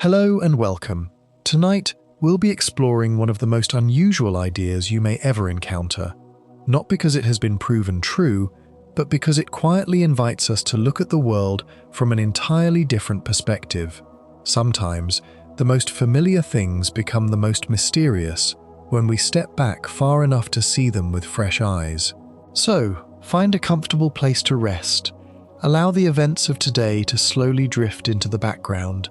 Hello and welcome. Tonight, we'll be exploring one of the most unusual ideas you may ever encounter, not because it has been proven true, but because it quietly invites us to look at the world from an entirely different perspective. Sometimes, the most familiar things become the most mysterious when we step back far enough to see them with fresh eyes. So, find a comfortable place to rest, allow the events of today to slowly drift into the background,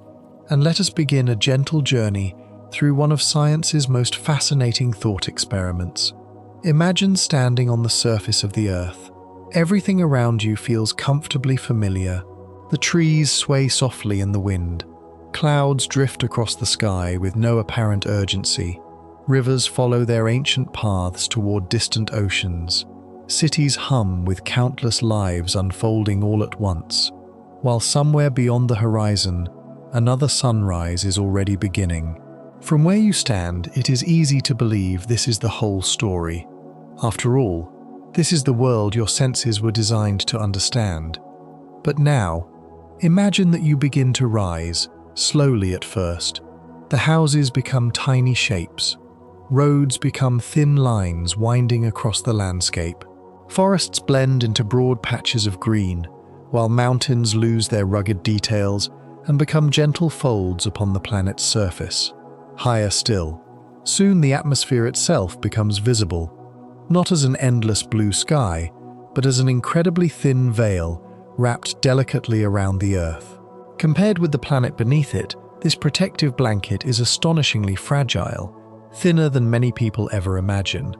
and let us begin a gentle journey through one of science's most fascinating thought experiments. Imagine standing on the surface of the Earth. Everything around you feels comfortably familiar. The trees sway softly in the wind. Clouds drift across the sky with no apparent urgency. Rivers follow their ancient paths toward distant oceans. Cities hum with countless lives unfolding all at once, while somewhere beyond the horizon, another sunrise is already beginning. From where you stand, it is easy to believe this is the whole story. After all, this is the world your senses were designed to understand. But now, imagine that you begin to rise, slowly at first. The houses become tiny shapes. Roads become thin lines winding across the landscape. Forests blend into broad patches of green, while mountains lose their rugged details and become gentle folds upon the planet's surface. Higher still, soon the atmosphere itself becomes visible, not as an endless blue sky, but as an incredibly thin veil wrapped delicately around the Earth. Compared with the planet beneath it, this protective blanket is astonishingly fragile, thinner than many people ever imagine.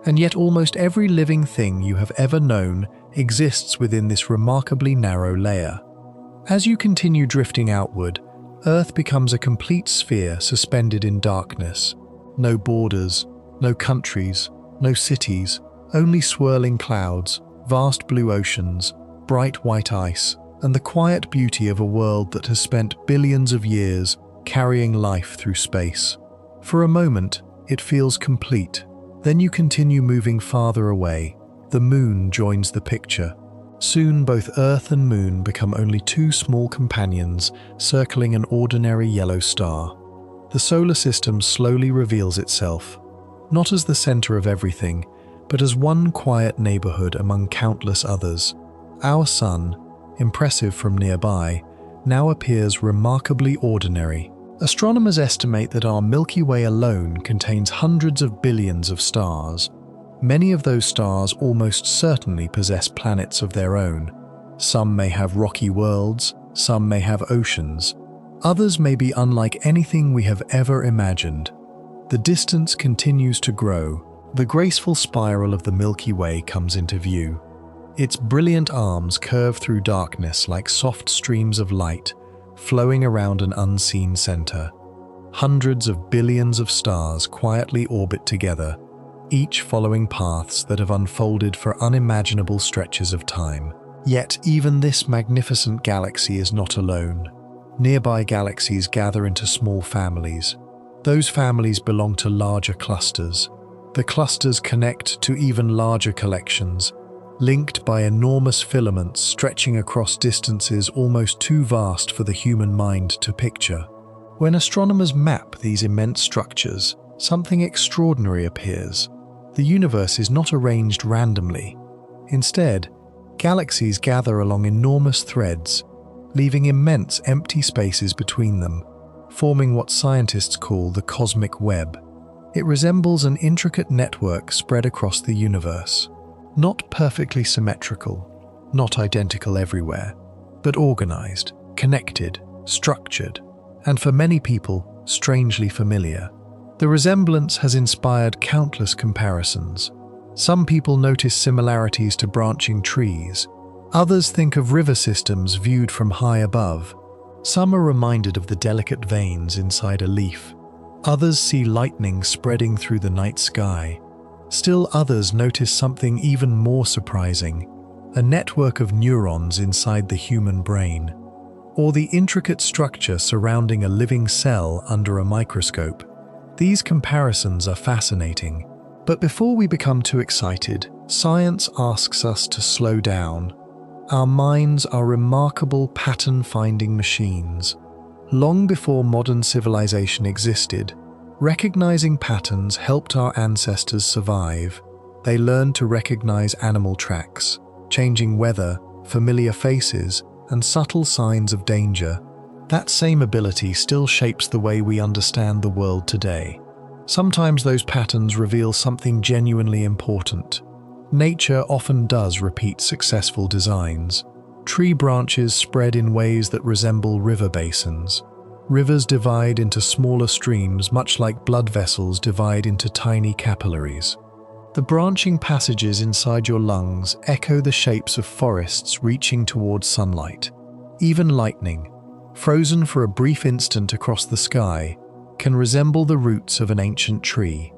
And yet almost every living thing you have ever known exists within this remarkably narrow layer. As you continue drifting outward, Earth becomes a complete sphere suspended in darkness. No borders, no countries, no cities, only swirling clouds, vast blue oceans, bright white ice, and the quiet beauty of a world that has spent billions of years carrying life through space. For a moment, it feels complete. Then you continue moving farther away. The moon joins the picture. Soon both Earth and Moon become only two small companions circling an ordinary yellow star. The solar system slowly reveals itself, not as the center of everything, but as one quiet neighborhood among countless others. Our sun, impressive from nearby, now appears remarkably ordinary. Astronomers estimate that our Milky Way alone contains hundreds of billions of stars. Many of those stars almost certainly possess planets of their own. Some may have rocky worlds, some may have oceans. Others may be unlike anything we have ever imagined. The distance continues to grow. The graceful spiral of the Milky Way comes into view. Its brilliant arms curve through darkness like soft streams of light, flowing around an unseen center. Hundreds of billions of stars quietly orbit together, each following paths that have unfolded for unimaginable stretches of time. Yet even this magnificent galaxy is not alone. Nearby galaxies gather into small families. Those families belong to larger clusters. The clusters connect to even larger collections, linked by enormous filaments stretching across distances almost too vast for the human mind to picture. When astronomers map these immense structures, something extraordinary appears. The universe is not arranged randomly. Instead, galaxies gather along enormous threads, leaving immense empty spaces between them, forming what scientists call the cosmic web. It resembles an intricate network spread across the universe. Not perfectly symmetrical, not identical everywhere, but organized, connected, structured, and for many people, strangely familiar. The resemblance has inspired countless comparisons. Some people notice similarities to branching trees. Others think of river systems viewed from high above. Some are reminded of the delicate veins inside a leaf. Others see lightning spreading through the night sky. Still others notice something even more surprising, a network of neurons inside the human brain, or the intricate structure surrounding a living cell under a microscope. These comparisons are fascinating, but before we become too excited, science asks us to slow down. Our minds are remarkable pattern-finding machines. Long before modern civilization existed, recognizing patterns helped our ancestors survive. They learned to recognize animal tracks, changing weather, familiar faces, and subtle signs of danger. That same ability still shapes the way we understand the world today. Sometimes those patterns reveal something genuinely important. Nature often does repeat successful designs. Tree branches spread in ways that resemble river basins. Rivers divide into smaller streams, much like blood vessels divide into tiny capillaries. The branching passages inside your lungs echo the shapes of forests reaching towards sunlight. Even lightning, frozen for a brief instant across the sky, can resemble the roots of an ancient tree.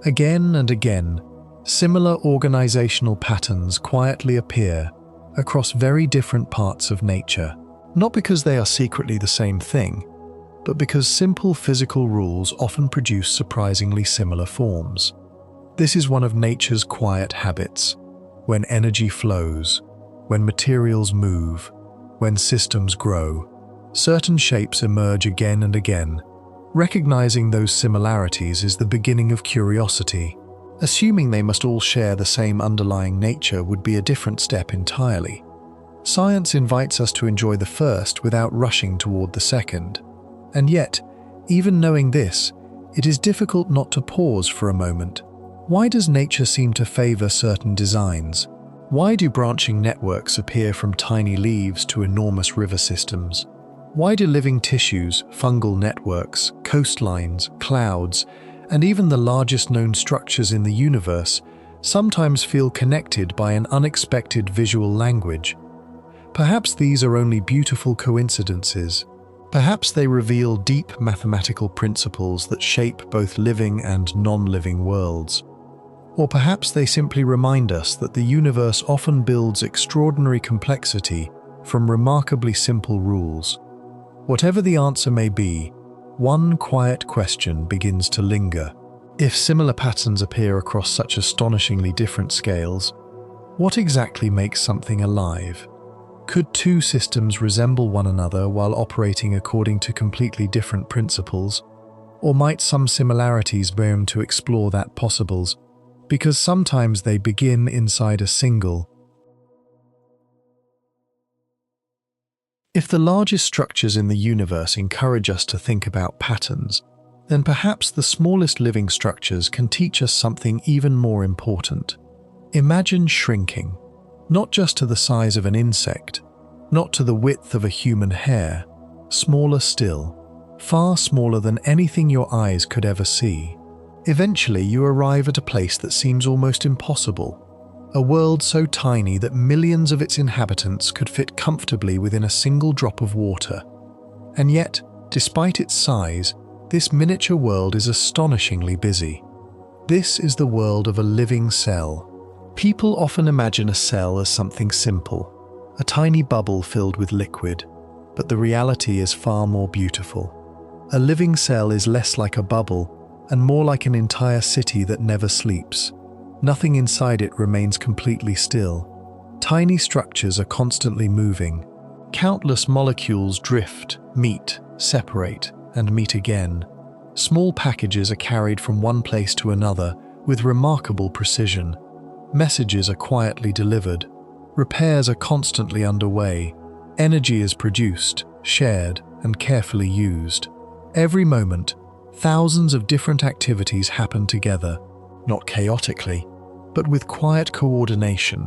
Again and again, similar organizational patterns quietly appear across very different parts of nature, not because they are secretly the same thing, but because simple physical rules often produce surprisingly similar forms. This is one of nature's quiet habits. When energy flows, when materials move, when systems grow, certain shapes emerge again and again. Recognizing those similarities is the beginning of curiosity. Assuming they must all share the same underlying nature would be a different step entirely. Science invites us to enjoy the first without rushing toward the second. And yet, even knowing this, it is difficult not to pause for a moment. Why does nature seem to favor certain designs? Why do branching networks appear from tiny leaves to enormous river systems? Why do living tissues, fungal networks, coastlines, clouds, and even the largest known structures in the universe sometimes feel connected by an unexpected visual language? Perhaps these are only beautiful coincidences. Perhaps they reveal deep mathematical principles that shape both living and non-living worlds. Or perhaps they simply remind us that the universe often builds extraordinary complexity from remarkably simple rules. Whatever the answer may be, one quiet question begins to linger. If similar patterns appear across such astonishingly different scales, what exactly makes something alive? Could two systems resemble one another while operating according to completely different principles? Or might some similarities be able to explore that possibles? Because sometimes they begin inside a single. If the largest structures in the universe encourage us to think about patterns, then perhaps the smallest living structures can teach us something even more important. Imagine shrinking, not just to the size of an insect, not to the width of a human hair, smaller still, far smaller than anything your eyes could ever see. Eventually you arrive at a place that seems almost impossible. A world so tiny that millions of its inhabitants could fit comfortably within a single drop of water. And yet, despite its size, this miniature world is astonishingly busy. This is the world of a living cell. People often imagine a cell as something simple, a tiny bubble filled with liquid, but the reality is far more beautiful. A living cell is less like a bubble and more like an entire city that never sleeps. Nothing inside it remains completely still. Tiny structures are constantly moving. Countless molecules drift, meet, separate, and meet again. Small packages are carried from one place to another with remarkable precision. Messages are quietly delivered. Repairs are constantly underway. Energy is produced, shared, and carefully used. Every moment, thousands of different activities happen together, not chaotically, but with quiet coordination.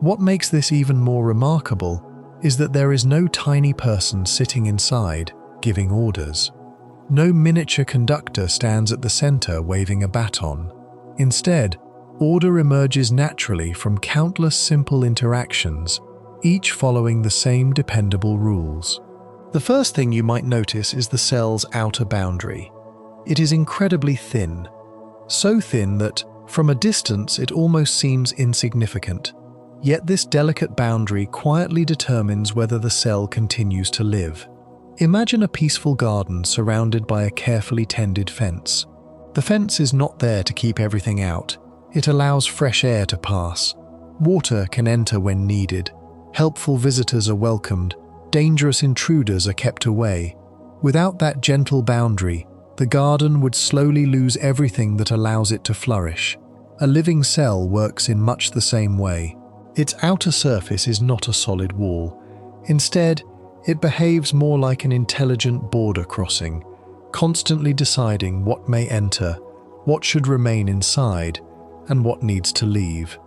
What makes this even more remarkable is that there is no tiny person sitting inside, giving orders. No miniature conductor stands at the center waving a baton. Instead, order emerges naturally from countless simple interactions, each following the same dependable rules. The first thing you might notice is the cell's outer boundary. It is incredibly thin, so thin that, from a distance, it almost seems insignificant. Yet this delicate boundary quietly determines whether the cell continues to live. Imagine a peaceful garden surrounded by a carefully tended fence. The fence is not there to keep everything out. It allows fresh air to pass. Water can enter when needed. Helpful visitors are welcomed. Dangerous intruders are kept away. Without that gentle boundary, the garden would slowly lose everything that allows it to flourish. A living cell works in much the same way. Its outer surface is not a solid wall. Instead, it behaves more like an intelligent border crossing, constantly deciding what may enter, what should remain inside, and what needs to leave.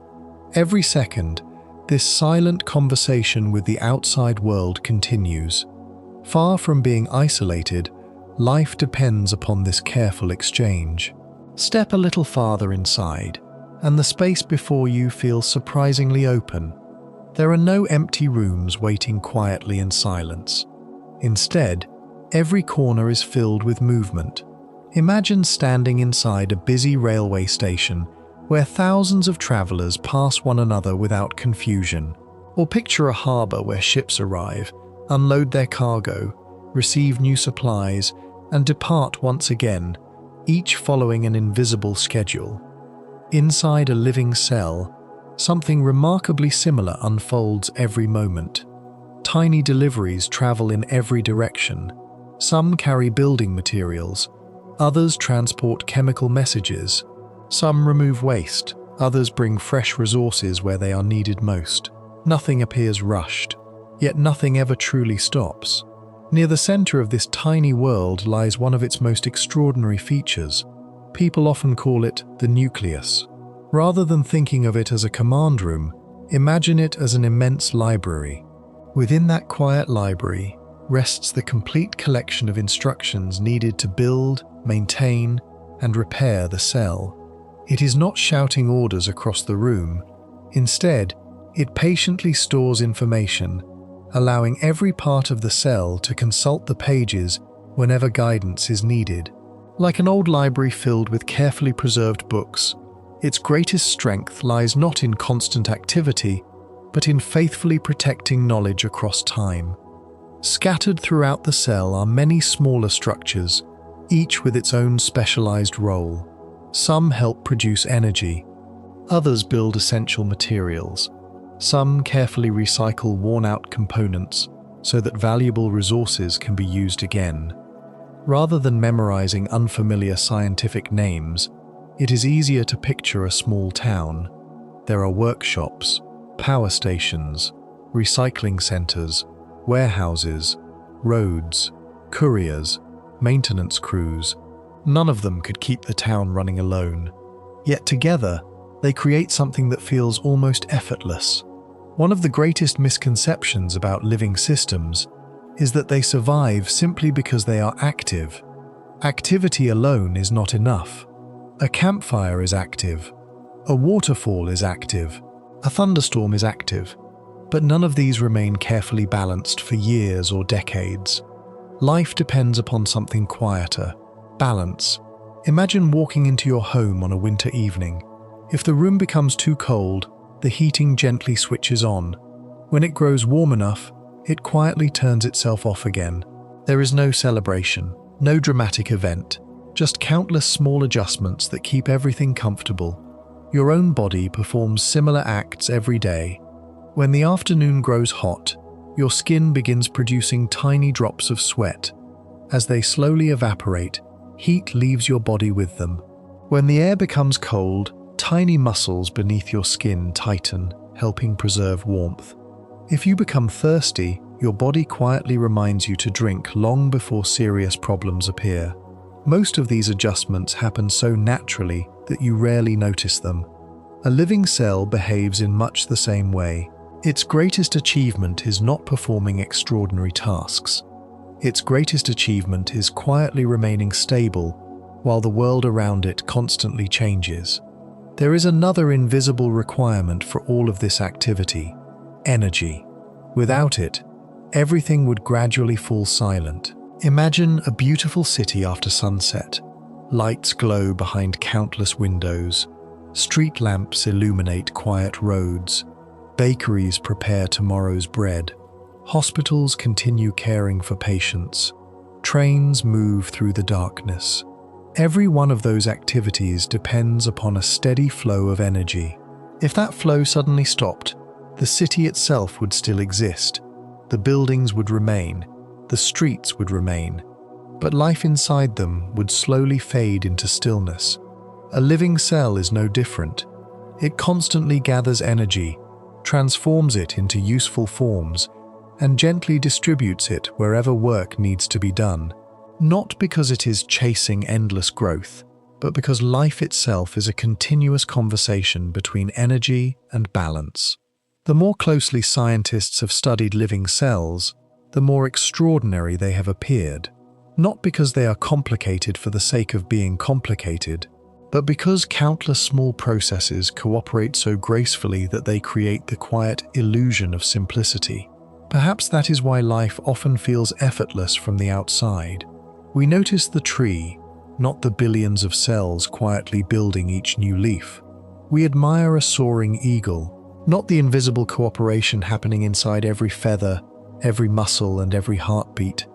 Every second, this silent conversation with the outside world continues. Far from being isolated, life depends upon this careful exchange. Step a little farther inside, and the space before you feels surprisingly open. There are no empty rooms waiting quietly in silence. Instead, every corner is filled with movement. Imagine standing inside a busy railway station where thousands of travelers pass one another without confusion. Or picture a harbour where ships arrive, unload their cargo, receive new supplies, and depart once again, each following an invisible schedule. Inside a living cell, something remarkably similar unfolds every moment. Tiny deliveries travel in every direction. Some carry building materials, others transport chemical messages. Some remove waste, others bring fresh resources where they are needed most. Nothing appears rushed, yet nothing ever truly stops. Near the center of this tiny world lies one of its most extraordinary features. People often call it the nucleus. Rather than thinking of it as a command room, imagine it as an immense library. Within that quiet library rests the complete collection of instructions needed to build, maintain, and repair the cell. It is not shouting orders across the room. Instead, it patiently stores information, allowing every part of the cell to consult the pages whenever guidance is needed. Like an old library filled with carefully preserved books, its greatest strength lies not in constant activity, but in faithfully protecting knowledge across time. Scattered throughout the cell are many smaller structures, each with its own specialized role. Some help produce energy, others build essential materials. Some carefully recycle worn-out components so that valuable resources can be used again. Rather than memorizing unfamiliar scientific names, it is easier to picture a small town. There are workshops, power stations, recycling centers, warehouses, roads, couriers, maintenance crews. None of them could keep the town running alone. Yet together, they create something that feels almost effortless. One of the greatest misconceptions about living systems is that they survive simply because they are active. Activity alone is not enough. A campfire is active. A waterfall is active. A thunderstorm is active. But none of these remain carefully balanced for years or decades. Life depends upon something quieter. Balance. Imagine walking into your home on a winter evening. If the room becomes too cold, the heating gently switches on. When it grows warm enough, it quietly turns itself off again. There is no celebration, no dramatic event, just countless small adjustments that keep everything comfortable. Your own body performs similar acts every day. When the afternoon grows hot, your skin begins producing tiny drops of sweat. As they slowly evaporate, heat leaves your body with them. When the air becomes cold, tiny muscles beneath your skin tighten, helping preserve warmth. If you become thirsty, your body quietly reminds you to drink long before serious problems appear. Most of these adjustments happen so naturally that you rarely notice them. A living cell behaves in much the same way. Its greatest achievement is not performing extraordinary tasks. Its greatest achievement is quietly remaining stable while the world around it constantly changes. There is another invisible requirement for all of this activity: energy. Without it, everything would gradually fall silent. Imagine a beautiful city after sunset. Lights glow behind countless windows. Street lamps illuminate quiet roads. Bakeries prepare tomorrow's bread. Hospitals continue caring for patients. Trains move through the darkness. Every one of those activities depends upon a steady flow of energy. If that flow suddenly stopped, the city itself would still exist. The buildings would remain. The streets would remain. but life inside them would slowly fade into stillness. A living cell is no different. It constantly gathers energy, transforms it into useful forms, and gently distributes it wherever work needs to be done. Not because it is chasing endless growth, but because life itself is a continuous conversation between energy and balance. The more closely scientists have studied living cells, the more extraordinary they have appeared. Not because they are complicated for the sake of being complicated, but because countless small processes cooperate so gracefully that they create the quiet illusion of simplicity. Perhaps that is why life often feels effortless from the outside. We notice the tree, not the billions of cells quietly building each new leaf. We admire a soaring eagle, not the invisible cooperation happening inside every feather, every muscle, and every heartbeat.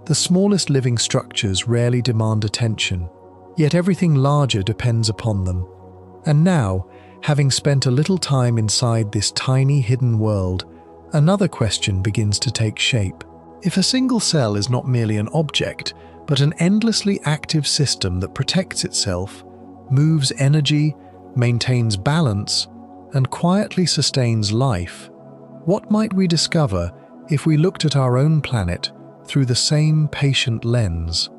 The smallest living structures rarely demand attention, yet everything larger depends upon them. And now, having spent a little time inside this tiny hidden world, another question begins to take shape. If a single cell is not merely an object, but an endlessly active system that protects itself, moves energy, maintains balance, and quietly sustains life, what might we discover if we looked at our own planet through the same patient lens?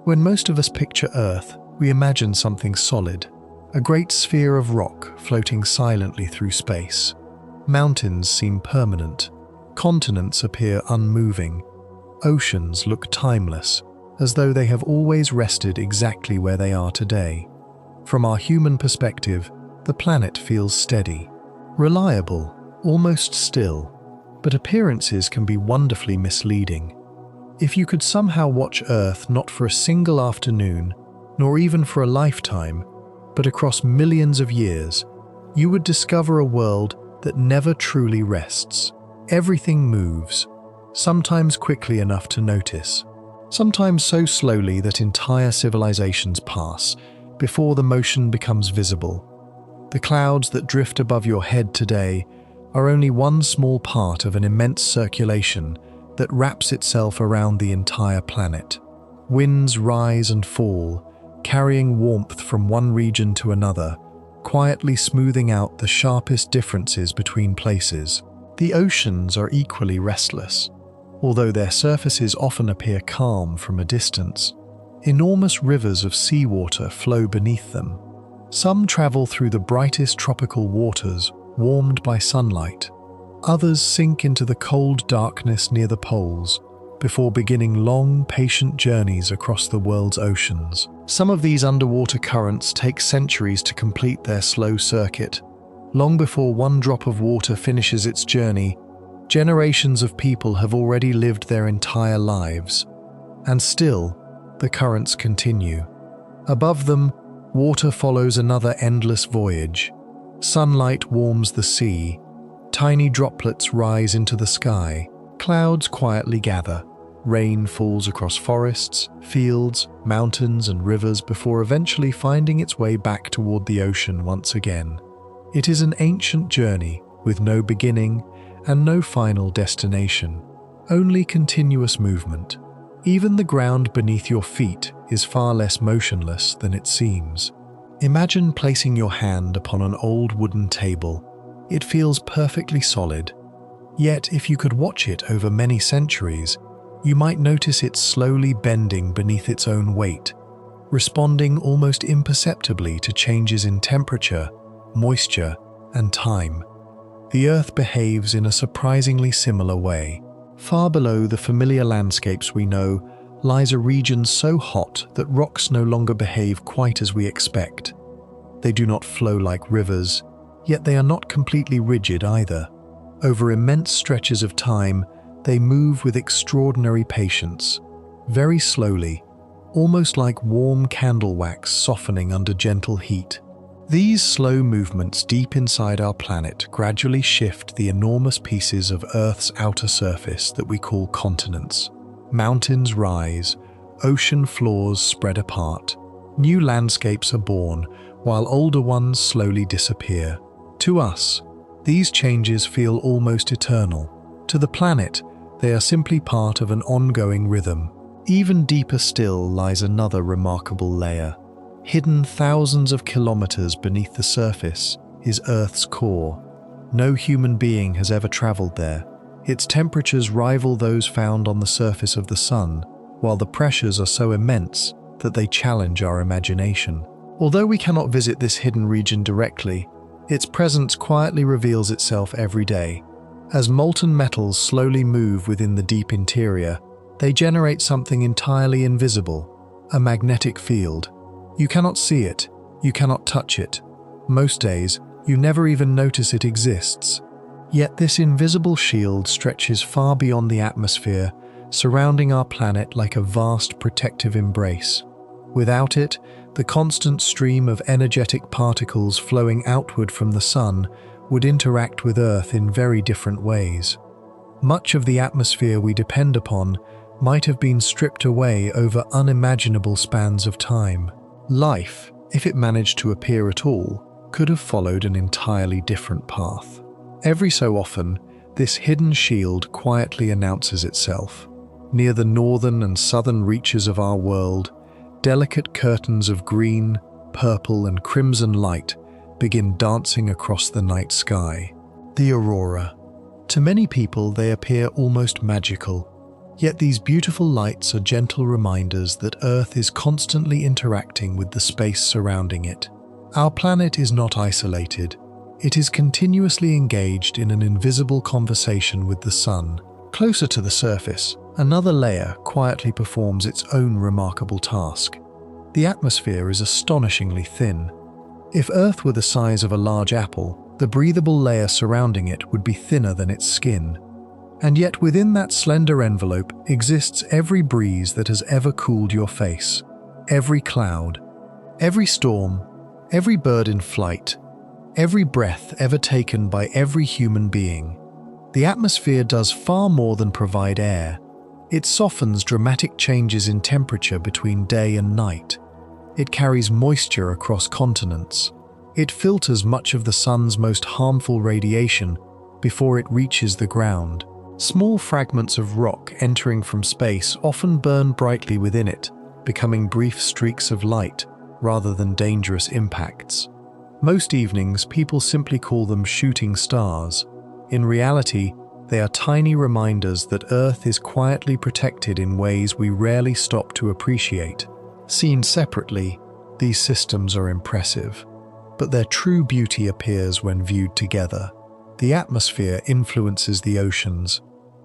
When most of us picture Earth, we imagine something solid, a great sphere of rock floating silently through space. Mountains seem permanent, continents appear unmoving, oceans look timeless, as though they have always rested exactly where they are today. From our human perspective, the planet feels steady, reliable, almost still, but appearances can be wonderfully misleading. If you could somehow watch Earth not for a single afternoon, nor even for a lifetime, but across millions of years, you would discover a world that never truly rests. Everything moves, sometimes quickly enough to notice, sometimes so slowly that entire civilizations pass before the motion becomes visible. The clouds that drift above your head today are only one small part of an immense circulation that wraps itself around the entire planet. Winds rise and fall, carrying warmth from one region to another, quietly smoothing out the sharpest differences between places. The oceans are equally restless, although their surfaces often appear calm from a distance. Enormous rivers of seawater flow beneath them. Some travel through the brightest tropical waters, warmed by sunlight. Others sink into the cold darkness near the poles, before beginning long, patient journeys across the world's oceans. Some of these underwater currents take centuries to complete their slow circuit. Long before one drop of water finishes its journey, generations of people have already lived their entire lives. And still, the currents continue. Above them, water follows another endless voyage. Sunlight warms the sea. Tiny droplets rise into the sky. Clouds quietly gather. Rain falls across forests, fields, mountains, and rivers before eventually finding its way back toward the ocean once again. It is an ancient journey with no beginning and no final destination, only continuous movement. Even the ground beneath your feet is far less motionless than it seems. Imagine placing your hand upon an old wooden table. It feels perfectly solid. Yet, if you could watch it over many centuries, you might notice it slowly bending beneath its own weight, responding almost imperceptibly to changes in temperature, moisture, and time. The Earth behaves in a surprisingly similar way. Far below the familiar landscapes we know lies a region so hot that rocks no longer behave quite as we expect. They do not flow like rivers, yet they are not completely rigid either. Over immense stretches of time, they move with extraordinary patience, very slowly, almost like warm candle wax softening under gentle heat. These slow movements deep inside our planet gradually shift the enormous pieces of Earth's outer surface that we call continents. Mountains rise, ocean floors spread apart. New landscapes are born, while older ones slowly disappear. To us, these changes feel almost eternal. To the planet, They are simply part of an ongoing rhythm. Even deeper still lies another remarkable layer. Hidden thousands of kilometers beneath the surface is Earth's core. No human being has ever traveled there. Its temperatures rival those found on the surface of the Sun, while the pressures are so immense that they challenge our imagination. Although we cannot visit this hidden region directly, its presence quietly reveals itself every day. As molten metals slowly move within the deep interior, they generate something entirely invisible, a magnetic field. You cannot see it, you cannot touch it. Most days, you never even notice it exists. Yet this invisible shield stretches far beyond the atmosphere, surrounding our planet like a vast protective embrace. Without it, the constant stream of energetic particles flowing outward from the Sun would interact with Earth in very different ways. Much of the atmosphere we depend upon might have been stripped away over unimaginable spans of time. Life, if it managed to appear at all, could have followed an entirely different path. Every so often, this hidden shield quietly announces itself. Near the northern and southern reaches of our world, delicate curtains of green, purple, and crimson light begin dancing across the night sky. The aurora. To many people, they appear almost magical. Yet these beautiful lights are gentle reminders that Earth is constantly interacting with the space surrounding it. Our planet is not isolated. It is continuously engaged in an invisible conversation with the Sun. Closer to the surface, another layer quietly performs its own remarkable task. The atmosphere is astonishingly thin. If Earth were the size of a large apple, the breathable layer surrounding it would be thinner than its skin. And yet within that slender envelope exists every breeze that has ever cooled your face, every cloud, every storm, every bird in flight, every breath ever taken by every human being. The atmosphere does far more than provide air. It softens dramatic changes in temperature between day and night. It carries moisture across continents. It filters much of the Sun's most harmful radiation before it reaches the ground. Small fragments of rock entering from space often burn brightly within it, becoming brief streaks of light rather than dangerous impacts. Most evenings, people simply call them shooting stars. In reality, they are tiny reminders that Earth is quietly protected in ways we rarely stop to appreciate. Seen separately, these systems are impressive, but their true beauty appears when viewed together. The atmosphere influences the oceans.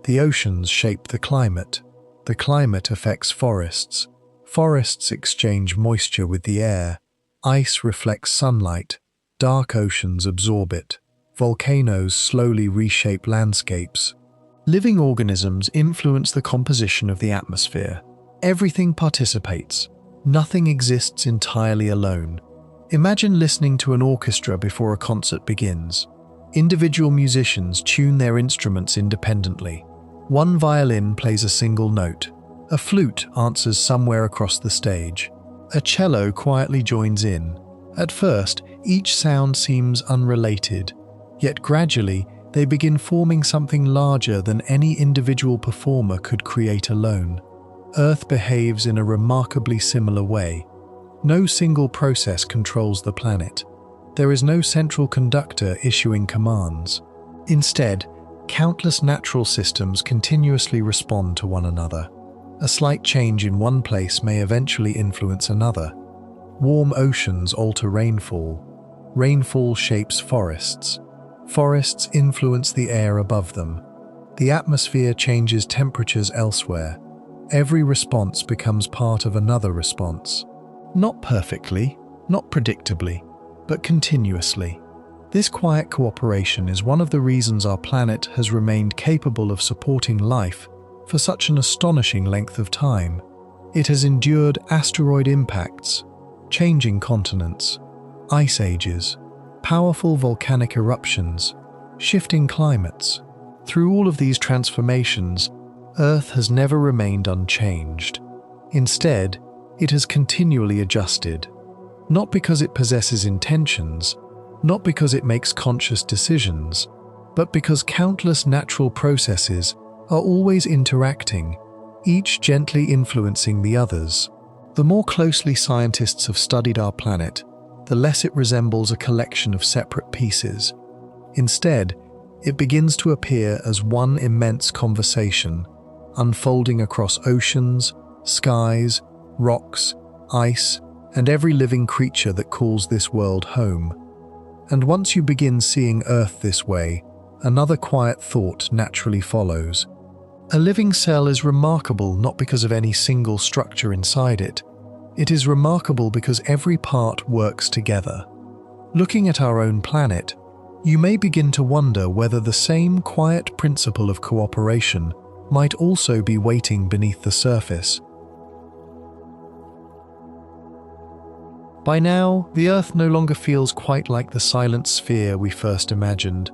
The oceans shape the climate. The climate affects forests. Forests exchange moisture with the air. Ice reflects sunlight. Dark oceans absorb it. Volcanoes slowly reshape landscapes. Living organisms influence the composition of the atmosphere. Everything participates. Nothing exists entirely alone. Imagine listening to an orchestra before a concert begins. Individual musicians tune their instruments independently. One violin plays a single note. A flute answers somewhere across the stage. A cello quietly joins in. At first, each sound seems unrelated, yet gradually they begin forming something larger than any individual performer could create alone. Earth behaves in a remarkably similar way. No single process controls the planet. There is no central conductor issuing commands. Instead, countless natural systems continuously respond to one another. A slight change in one place may eventually influence another. Warm oceans alter rainfall. Rainfall shapes forests. Forests influence the air above them. The atmosphere changes temperatures elsewhere. Every response becomes part of another response. Not perfectly, not predictably, but continuously. This quiet cooperation is one of the reasons our planet has remained capable of supporting life for such an astonishing length of time. It has endured asteroid impacts, changing continents, ice ages, powerful volcanic eruptions, shifting climates. Through all of these transformations, Earth has never remained unchanged. Instead, it has continually adjusted, not because it possesses intentions, not because it makes conscious decisions, but because countless natural processes are always interacting, each gently influencing the others. The more closely scientists have studied our planet, the less it resembles a collection of separate pieces. Instead, it begins to appear as one immense conversation, unfolding across oceans, skies, rocks, ice, and every living creature that calls this world home. And once you begin seeing Earth this way, another quiet thought naturally follows. A living cell is remarkable not because of any single structure inside it. It is remarkable because every part works together. Looking at our own planet, you may begin to wonder whether the same quiet principle of cooperation might also be waiting beneath the surface. By now, the Earth no longer feels quite like the silent sphere we first imagined.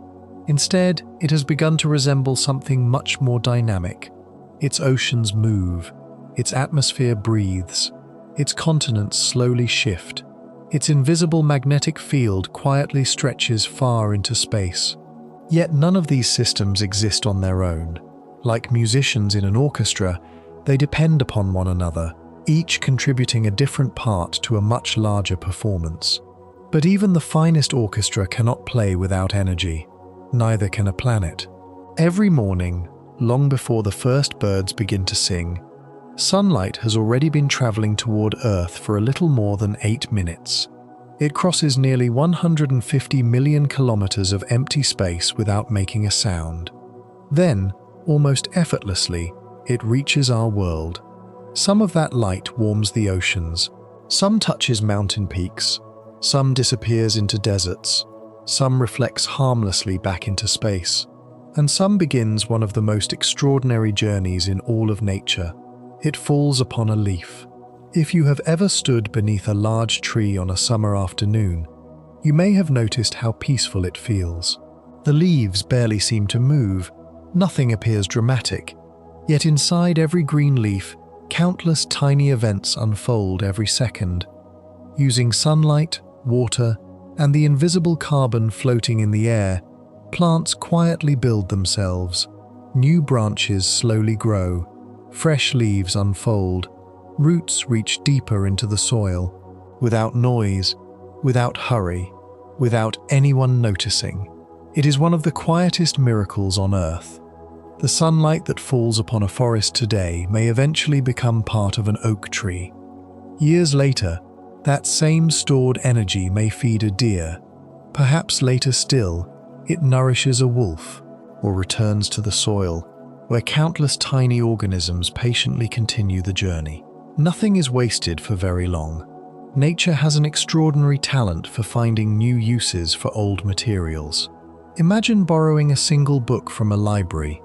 Instead, it has begun to resemble something much more dynamic. Its oceans move, its atmosphere breathes, its continents slowly shift. Its invisible magnetic field quietly stretches far into space. Yet none of these systems exist on their own. Like musicians in an orchestra, they depend upon one another, each contributing a different part to a much larger performance. But even the finest orchestra cannot play without energy. Neither can a planet. Every morning, long before the first birds begin to sing, sunlight has already been traveling toward Earth for a little more than 8 minutes. It crosses nearly 150 million kilometers of empty space without making a sound. Then, almost effortlessly, it reaches our world. Some of that light warms the oceans. Some touches mountain peaks. Some disappears into deserts. Some reflects harmlessly back into space. And some begins one of the most extraordinary journeys in all of nature. It falls upon a leaf. If you have ever stood beneath a large tree on a summer afternoon, you may have noticed how peaceful it feels. The leaves barely seem to move. Nothing appears dramatic. Yet inside every green leaf, countless tiny events unfold every second. Using sunlight, water, and the invisible carbon floating in the air, plants quietly build themselves. New branches slowly grow. Fresh leaves unfold. Roots reach deeper into the soil. Without noise, without hurry, without anyone noticing. It is one of the quietest miracles on Earth. The sunlight that falls upon a forest today may eventually become part of an oak tree. Years later, that same stored energy may feed a deer. Perhaps later still, it nourishes a wolf, or returns to the soil, where countless tiny organisms patiently continue the journey. Nothing is wasted for very long. Nature has an extraordinary talent for finding new uses for old materials. Imagine borrowing a single book from a library.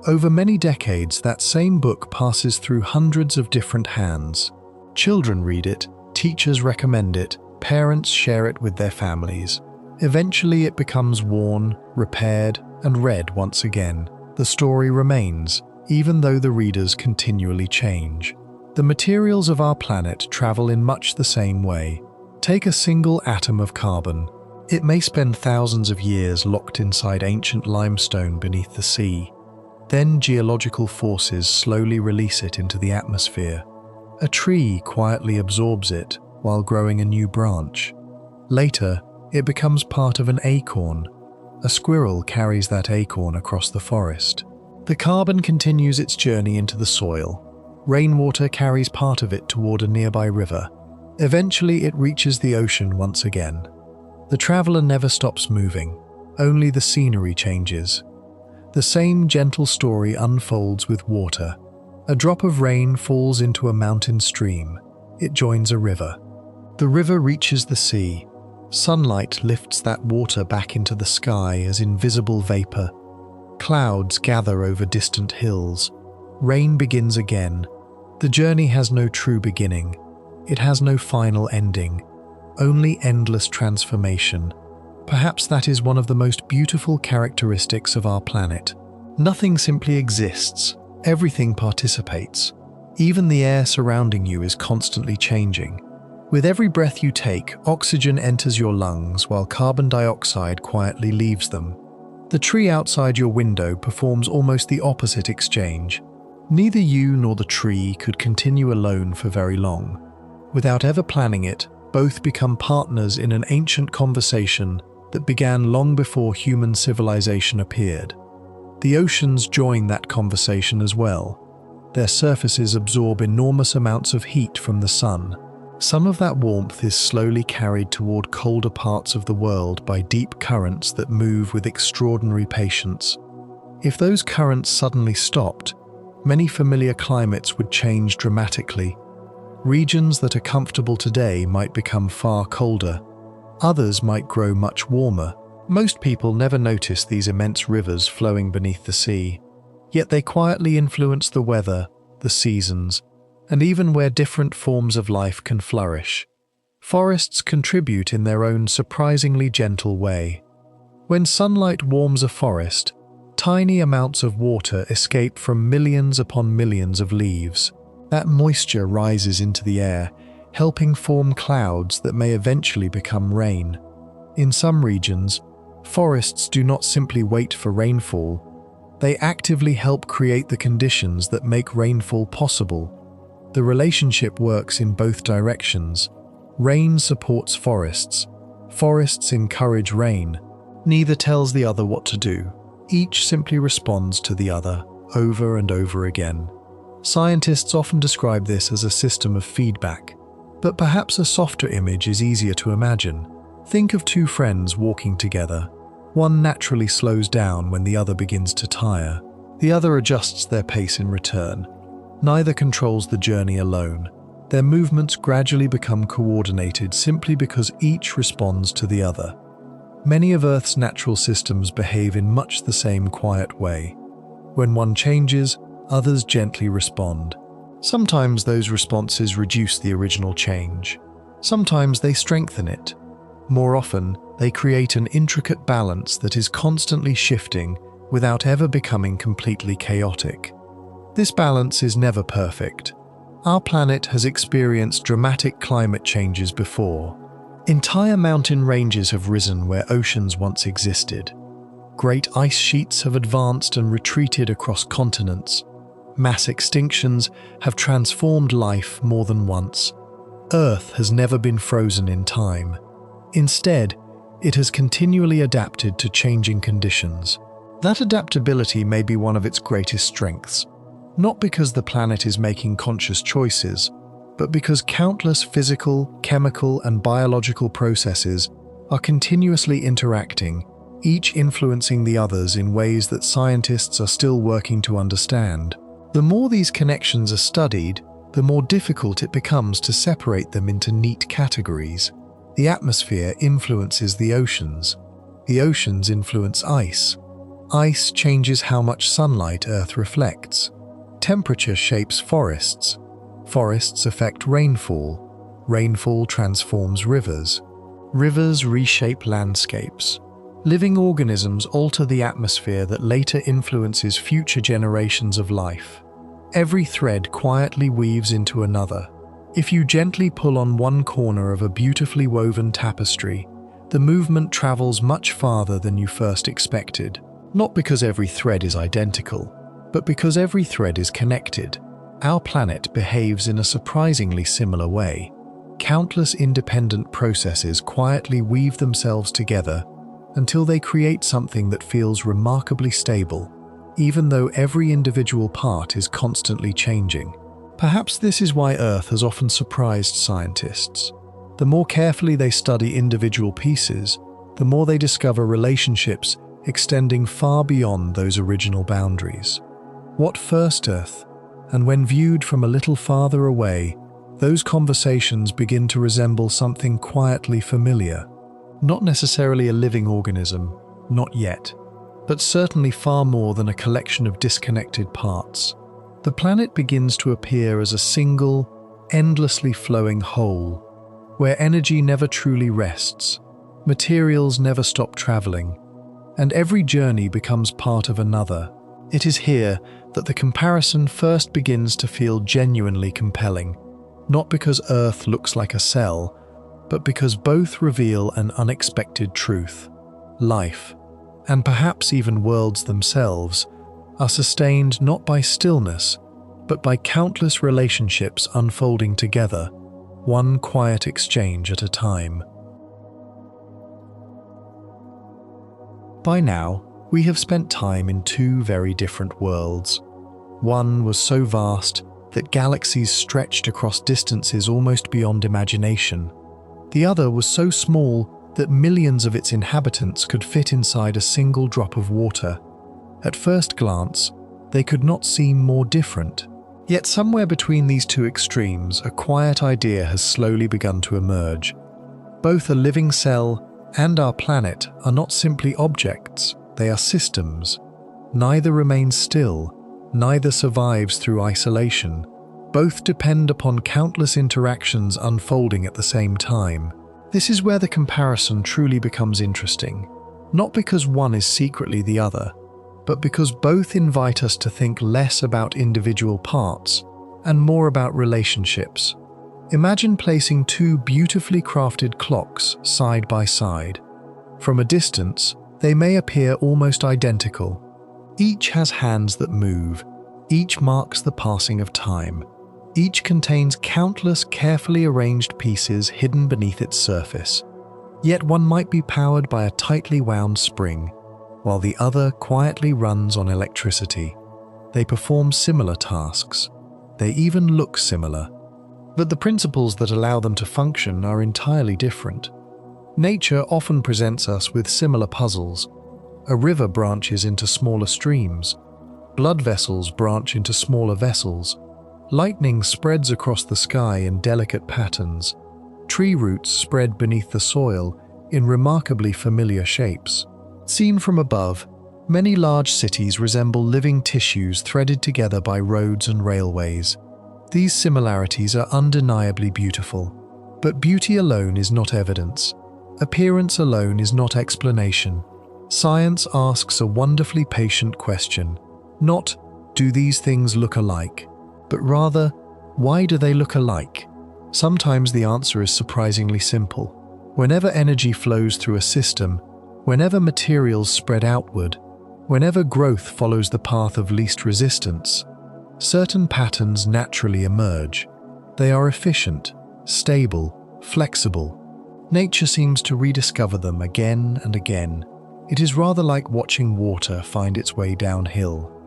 Over many decades, that same book passes through hundreds of different hands. Children read it, teachers recommend it, parents share it with their families. Eventually it becomes worn, repaired, and read once again. The story remains, even though the readers continually change. The materials of our planet travel in much the same way. Take a single atom of carbon. It may spend thousands of years locked inside ancient limestone beneath the sea. Then geological forces slowly release it into the atmosphere. A tree quietly absorbs it while growing a new branch. Later, it becomes part of an acorn. A squirrel carries that acorn across the forest. The carbon continues its journey into the soil. Rainwater carries part of it toward a nearby river. Eventually, it reaches the ocean once again. The traveler never stops moving. Only the scenery changes. The same gentle story unfolds with water. A drop of rain falls into a mountain stream. It joins a river. The river reaches the sea. Sunlight lifts that water back into the sky as invisible vapor. Clouds gather over distant hills. Rain begins again. The journey has no true beginning. It has no final ending. Only endless transformation. Perhaps that is one of the most beautiful characteristics of our planet. Nothing simply exists. Everything participates. Even the air surrounding you is constantly changing. With every breath you take, oxygen enters your lungs while carbon dioxide quietly leaves them. The tree outside your window performs almost the opposite exchange. Neither you nor the tree could continue alone for very long. Without ever planning it, both become partners in an ancient conversation that began long before human civilization appeared. The oceans join that conversation as well. Their surfaces absorb enormous amounts of heat from the sun. Some of that warmth is slowly carried toward colder parts of the world by deep currents that move with extraordinary patience. If those currents suddenly stopped, many familiar climates would change dramatically. Regions that are comfortable today might become far colder. Others might grow much warmer. Most people never notice these immense rivers flowing beneath the sea, yet they quietly influence the weather, the seasons, and even where different forms of life can flourish. Forests contribute in their own surprisingly gentle way. When sunlight warms a forest, tiny amounts of water escape from millions upon millions of leaves. That moisture rises into the air, helping form clouds that may eventually become rain. In some regions, forests do not simply wait for rainfall. They actively help create the conditions that make rainfall possible. The relationship works in both directions. Rain supports forests. Forests encourage rain. Neither tells the other what to do. Each simply responds to the other, over and over again. Scientists often describe this as a system of feedback, but perhaps a softer image is easier to imagine. Think of two friends walking together. One naturally slows down when the other begins to tire. The other adjusts their pace in return. Neither controls the journey alone. Their movements gradually become coordinated simply because each responds to the other. Many of Earth's natural systems behave in much the same quiet way. When one changes, others gently respond. Sometimes those responses reduce the original change. Sometimes they strengthen it. More often, they create an intricate balance that is constantly shifting without ever becoming completely chaotic. This balance is never perfect. Our planet has experienced dramatic climate changes before. Entire mountain ranges have risen where oceans once existed. Great ice sheets have advanced and retreated across continents. Mass extinctions have transformed life more than once. Earth has never been frozen in time. Instead, it has continually adapted to changing conditions. That adaptability may be one of its greatest strengths, not because the planet is making conscious choices, but because countless physical, chemical, and biological processes are continuously interacting, each influencing the others in ways that scientists are still working to understand. The more these connections are studied, the more difficult it becomes to separate them into neat categories. The atmosphere influences the oceans. The oceans influence ice. Ice changes how much sunlight Earth reflects. Temperature shapes forests. Forests affect rainfall. Rainfall transforms rivers. Rivers reshape landscapes. Living organisms alter the atmosphere that later influences future generations of life. Every thread quietly weaves into another. If you gently pull on one corner of a beautifully woven tapestry, the movement travels much farther than you first expected. Not because every thread is identical, but because every thread is connected. Our planet behaves in a surprisingly similar way. Countless independent processes quietly weave themselves together until they create something that feels remarkably stable, even though every individual part is constantly changing. Perhaps this is why Earth has often surprised scientists. The more carefully they study individual pieces, the more they discover relationships extending far beyond those original boundaries. What first Earth? And when viewed from a little farther away, those conversations begin to resemble something quietly familiar. Not necessarily a living organism, not yet, but certainly far more than a collection of disconnected parts. The planet begins to appear as a single, endlessly flowing whole, where energy never truly rests, materials never stop traveling, and every journey becomes part of another. It is here that the comparison first begins to feel genuinely compelling, not because Earth looks like a cell, but because both reveal an unexpected truth. Life, and perhaps even worlds themselves, are sustained not by stillness, but by countless relationships unfolding together, one quiet exchange at a time. By now, we have spent time in two very different worlds. One was so vast that galaxies stretched across distances almost beyond imagination. The other was so small that millions of its inhabitants could fit inside a single drop of water. At first glance, they could not seem more different. Yet somewhere between these two extremes, a quiet idea has slowly begun to emerge. Both a living cell and our planet are not simply objects, they are systems. Neither remains still, neither survives through isolation. Both depend upon countless interactions unfolding at the same time. This is where the comparison truly becomes interesting, not because one is secretly the other, but because both invite us to think less about individual parts and more about relationships. Imagine placing two beautifully crafted clocks side by side. From a distance, they may appear almost identical. Each has hands that move, each marks the passing of time. Each contains countless carefully arranged pieces hidden beneath its surface. Yet one might be powered by a tightly wound spring, while the other quietly runs on electricity. They perform similar tasks. They even look similar. But the principles that allow them to function are entirely different. Nature often presents us with similar puzzles. A river branches into smaller streams. Blood vessels branch into smaller vessels. Lightning spreads across the sky in delicate patterns. Tree roots spread beneath the soil in remarkably familiar shapes. Seen from above, many large cities resemble living tissues threaded together by roads and railways. These similarities are undeniably beautiful. But beauty alone is not evidence. Appearance alone is not explanation. Science asks a wonderfully patient question. Not, do these things look alike? But rather, why do they look alike? Sometimes the answer is surprisingly simple. Whenever energy flows through a system, whenever materials spread outward, whenever growth follows the path of least resistance, certain patterns naturally emerge. They are efficient, stable, flexible. Nature seems to rediscover them again and again. It is rather like watching water find its way downhill.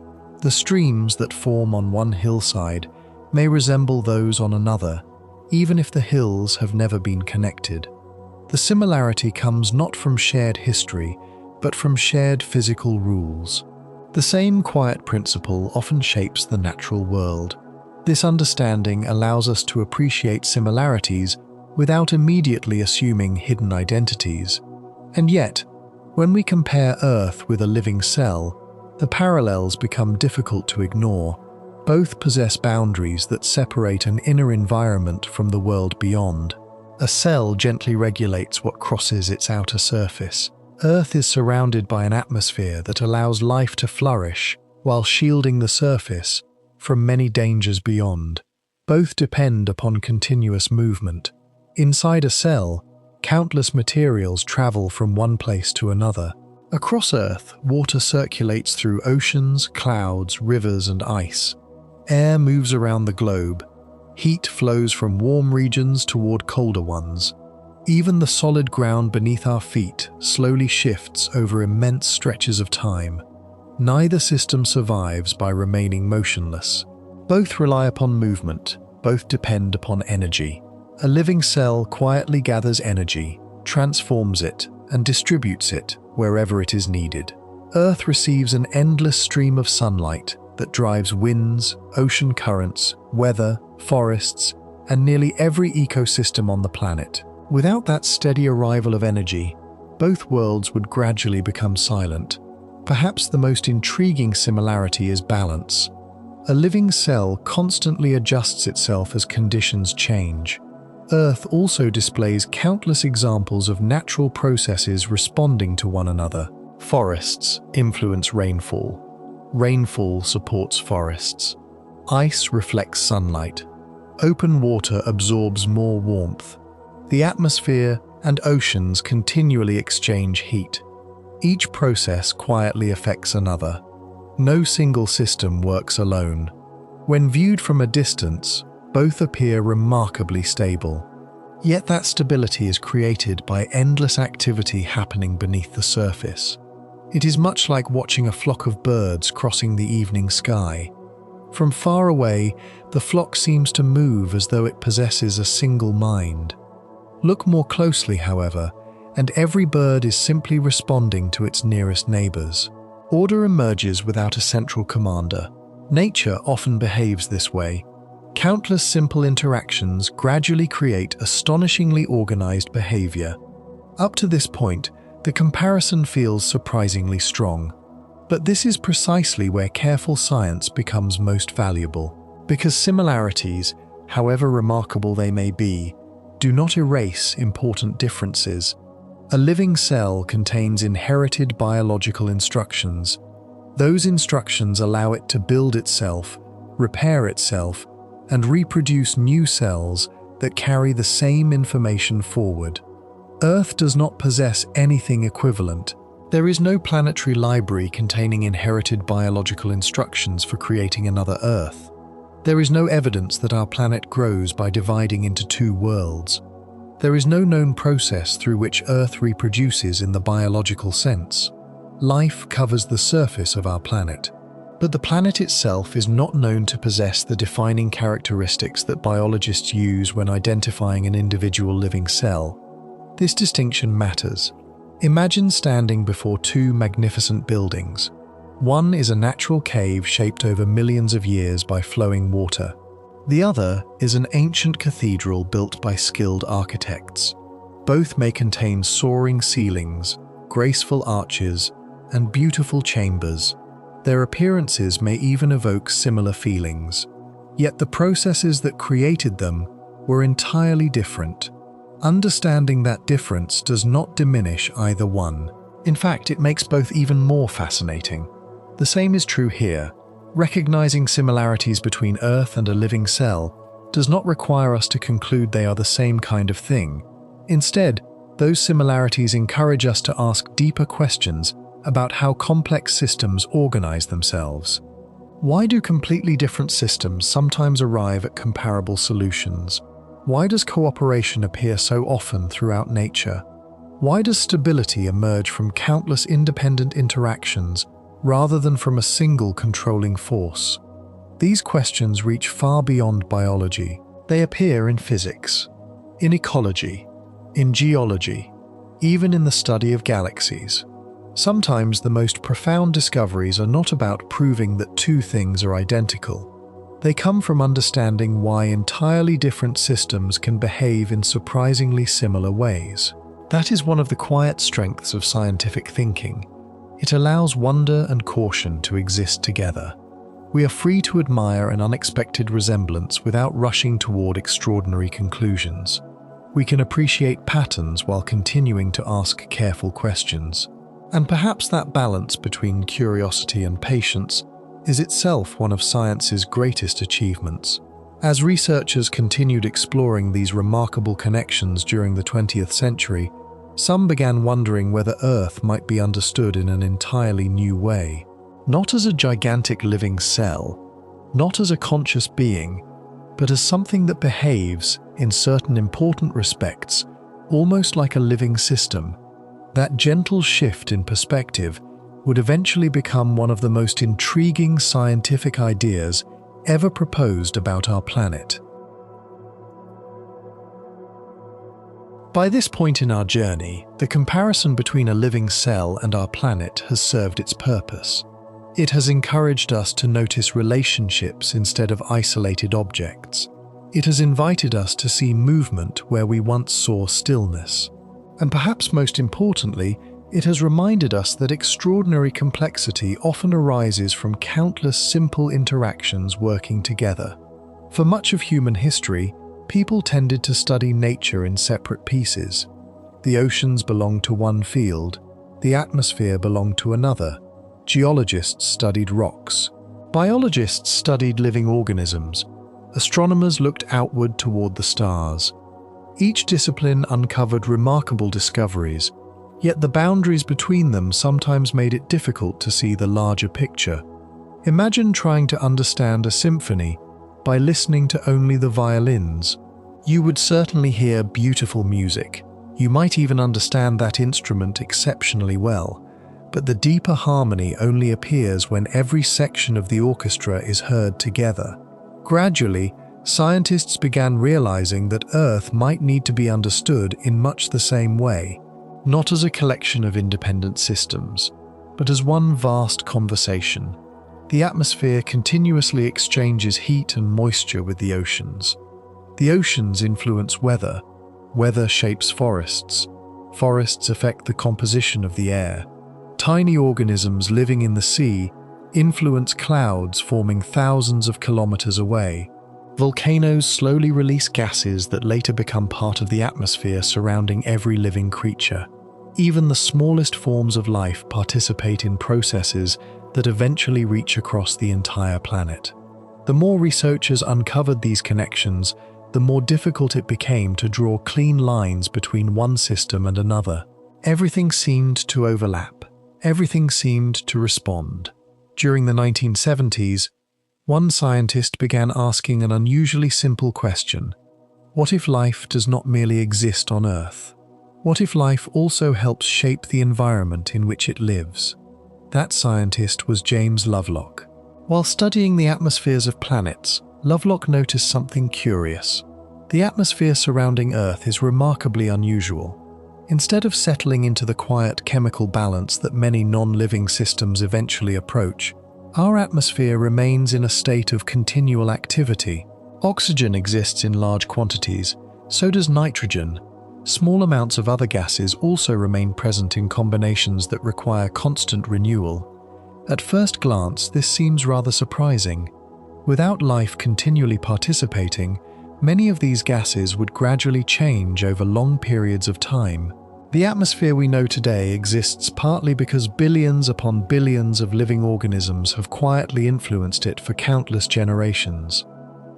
The streams that form on one hillside may resemble those on another, even if the hills have never been connected. The similarity comes not from shared history, but from shared physical rules. The same quiet principle often shapes the natural world. This understanding allows us to appreciate similarities without immediately assuming hidden identities. And yet, when we compare Earth with a living cell, the parallels become difficult to ignore. Both possess boundaries that separate an inner environment from the world beyond. A cell gently regulates what crosses its outer surface. Earth is surrounded by an atmosphere that allows life to flourish while shielding the surface from many dangers beyond. Both depend upon continuous movement. Inside a cell, countless materials travel from one place to another. Across Earth, water circulates through oceans, clouds, rivers, and ice. Air moves around the globe. Heat flows from warm regions toward colder ones. Even the solid ground beneath our feet slowly shifts over immense stretches of time. Neither system survives by remaining motionless. Both rely upon movement, both depend upon energy. A living cell quietly gathers energy, transforms it, and distributes it wherever it is needed. Earth receives an endless stream of sunlight that drives winds, ocean currents, weather, forests, and nearly every ecosystem on the planet. Without that steady arrival of energy, both worlds would gradually become silent. Perhaps the most intriguing similarity is balance. A living cell constantly adjusts itself as conditions change. Earth also displays countless examples of natural processes responding to one another. Forests influence rainfall. Rainfall supports forests. Ice reflects sunlight. Open water absorbs more warmth. The atmosphere and oceans continually exchange heat. Each process quietly affects another. No single system works alone. When viewed from a distance, both appear remarkably stable. Yet that stability is created by endless activity happening beneath the surface. It is much like watching a flock of birds crossing the evening sky. From far away, the flock seems to move as though it possesses a single mind. Look more closely, however, and every bird is simply responding to its nearest neighbors. Order emerges without a central commander. Nature often behaves this way. Countless simple interactions gradually create astonishingly organized behavior. Up to this point, the comparison feels surprisingly strong. But this is precisely where careful science becomes most valuable, because similarities, however remarkable they may be, do not erase important differences. A living cell contains inherited biological instructions. Those instructions allow it to build itself, repair itself, and reproduce new cells that carry the same information forward. Earth does not possess anything equivalent. There is no planetary library containing inherited biological instructions for creating another Earth. There is no evidence that our planet grows by dividing into two worlds. There is no known process through which Earth reproduces in the biological sense. Life covers the surface of our planet, but the planet itself is not known to possess the defining characteristics that biologists use when identifying an individual living cell. This distinction matters. Imagine standing before two magnificent buildings. One is a natural cave shaped over millions of years by flowing water. The other is an ancient cathedral built by skilled architects. Both may contain soaring ceilings, graceful arches, and beautiful chambers. Their appearances may even evoke similar feelings. Yet the processes that created them were entirely different. Understanding that difference does not diminish either one. In fact, it makes both even more fascinating. The same is true here. Recognizing similarities between Earth and a living cell does not require us to conclude they are the same kind of thing. Instead, those similarities encourage us to ask deeper questions about how complex systems organize themselves. Why do completely different systems sometimes arrive at comparable solutions? Why does cooperation appear so often throughout nature? Why does stability emerge from countless independent interactions rather than from a single controlling force? These questions reach far beyond biology. They appear in physics, in ecology, in geology, even in the study of galaxies. Sometimes the most profound discoveries are not about proving that two things are identical. They come from understanding why entirely different systems can behave in surprisingly similar ways. That is one of the quiet strengths of scientific thinking. It allows wonder and caution to exist together. We are free to admire an unexpected resemblance without rushing toward extraordinary conclusions. We can appreciate patterns while continuing to ask careful questions. And perhaps that balance between curiosity and patience is itself one of science's greatest achievements. As researchers continued exploring these remarkable connections during the 20th century, some began wondering whether Earth might be understood in an entirely new way. Not as a gigantic living cell, not as a conscious being, but as something that behaves, in certain important respects, almost like a living system. That gentle shift in perspective would eventually become one of the most intriguing scientific ideas ever proposed about our planet. By this point in our journey, the comparison between a living cell and our planet has served its purpose. It has encouraged us to notice relationships instead of isolated objects. It has invited us to see movement where we once saw stillness. And perhaps most importantly, it has reminded us that extraordinary complexity often arises from countless simple interactions working together. For much of human history, people tended to study nature in separate pieces. The oceans belonged to one field, the atmosphere belonged to another. Geologists studied rocks. Biologists studied living organisms. Astronomers looked outward toward the stars. Each discipline uncovered remarkable discoveries, Yet the boundaries between them sometimes made it difficult to see the larger picture. Imagine trying to understand a symphony by listening to only the violins. You would certainly hear beautiful music. You might even understand that instrument exceptionally well, but the deeper harmony only appears when every section of the orchestra is heard together. Gradually, scientists began realizing that Earth might need to be understood in much the same way, not as a collection of independent systems, but as one vast conversation. The atmosphere continuously exchanges heat and moisture with the oceans. The oceans influence weather. Weather shapes forests. Forests affect the composition of the air. Tiny organisms living in the sea influence clouds forming thousands of kilometers away. Volcanoes slowly release gases that later become part of the atmosphere surrounding every living creature. Even the smallest forms of life participate in processes that eventually reach across the entire planet. The more researchers uncovered these connections, the more difficult it became to draw clean lines between one system and another. Everything seemed to overlap. Everything seemed to respond. During the 1970s, one scientist began asking an unusually simple question. What if life does not merely exist on Earth? What if life also helps shape the environment in which it lives? That scientist was James Lovelock. While studying the atmospheres of planets, Lovelock noticed something curious. The atmosphere surrounding Earth is remarkably unusual. Instead of settling into the quiet chemical balance that many non-living systems eventually approach, our atmosphere remains in a state of continual activity. Oxygen exists in large quantities, so does nitrogen. Small amounts of other gases also remain present in combinations that require constant renewal. At first glance, this seems rather surprising. Without life continually participating, many of these gases would gradually change over long periods of time. The atmosphere we know today exists partly because billions upon billions of living organisms have quietly influenced it for countless generations.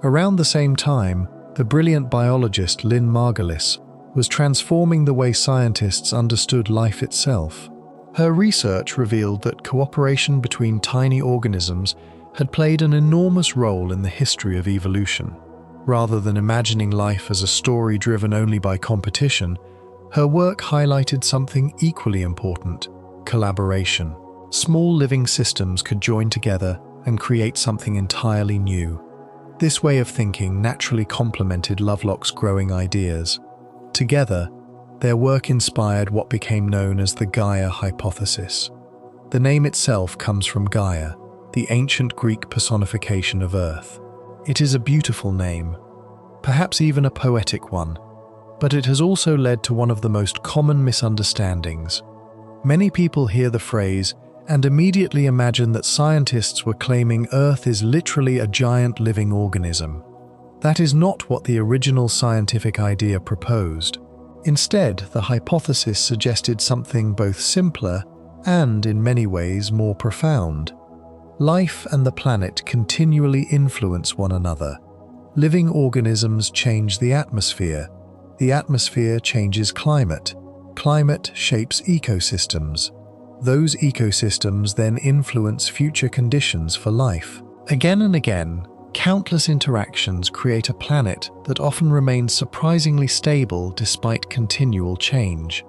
Around the same time, the brilliant biologist Lynn Margulis was transforming the way scientists understood life itself. Her research revealed that cooperation between tiny organisms had played an enormous role in the history of evolution. Rather than imagining life as a story driven only by competition, her work highlighted something equally important: collaboration. Small living systems could join together and create something entirely new. This way of thinking naturally complemented Lovelock's growing ideas. Together, their work inspired what became known as the Gaia Hypothesis. The name itself comes from Gaia, the ancient Greek personification of Earth. It is a beautiful name, perhaps even a poetic one, but it has also led to one of the most common misunderstandings. Many people hear the phrase and immediately imagine that scientists were claiming Earth is literally a giant living organism. That is not what the original scientific idea proposed. Instead, the hypothesis suggested something both simpler and, in many ways, more profound. Life and the planet continually influence one another. Living organisms change the atmosphere. The atmosphere changes climate. Climate shapes ecosystems. Those ecosystems then influence future conditions for life. Again and again, countless interactions create a planet that often remains surprisingly stable despite continual change.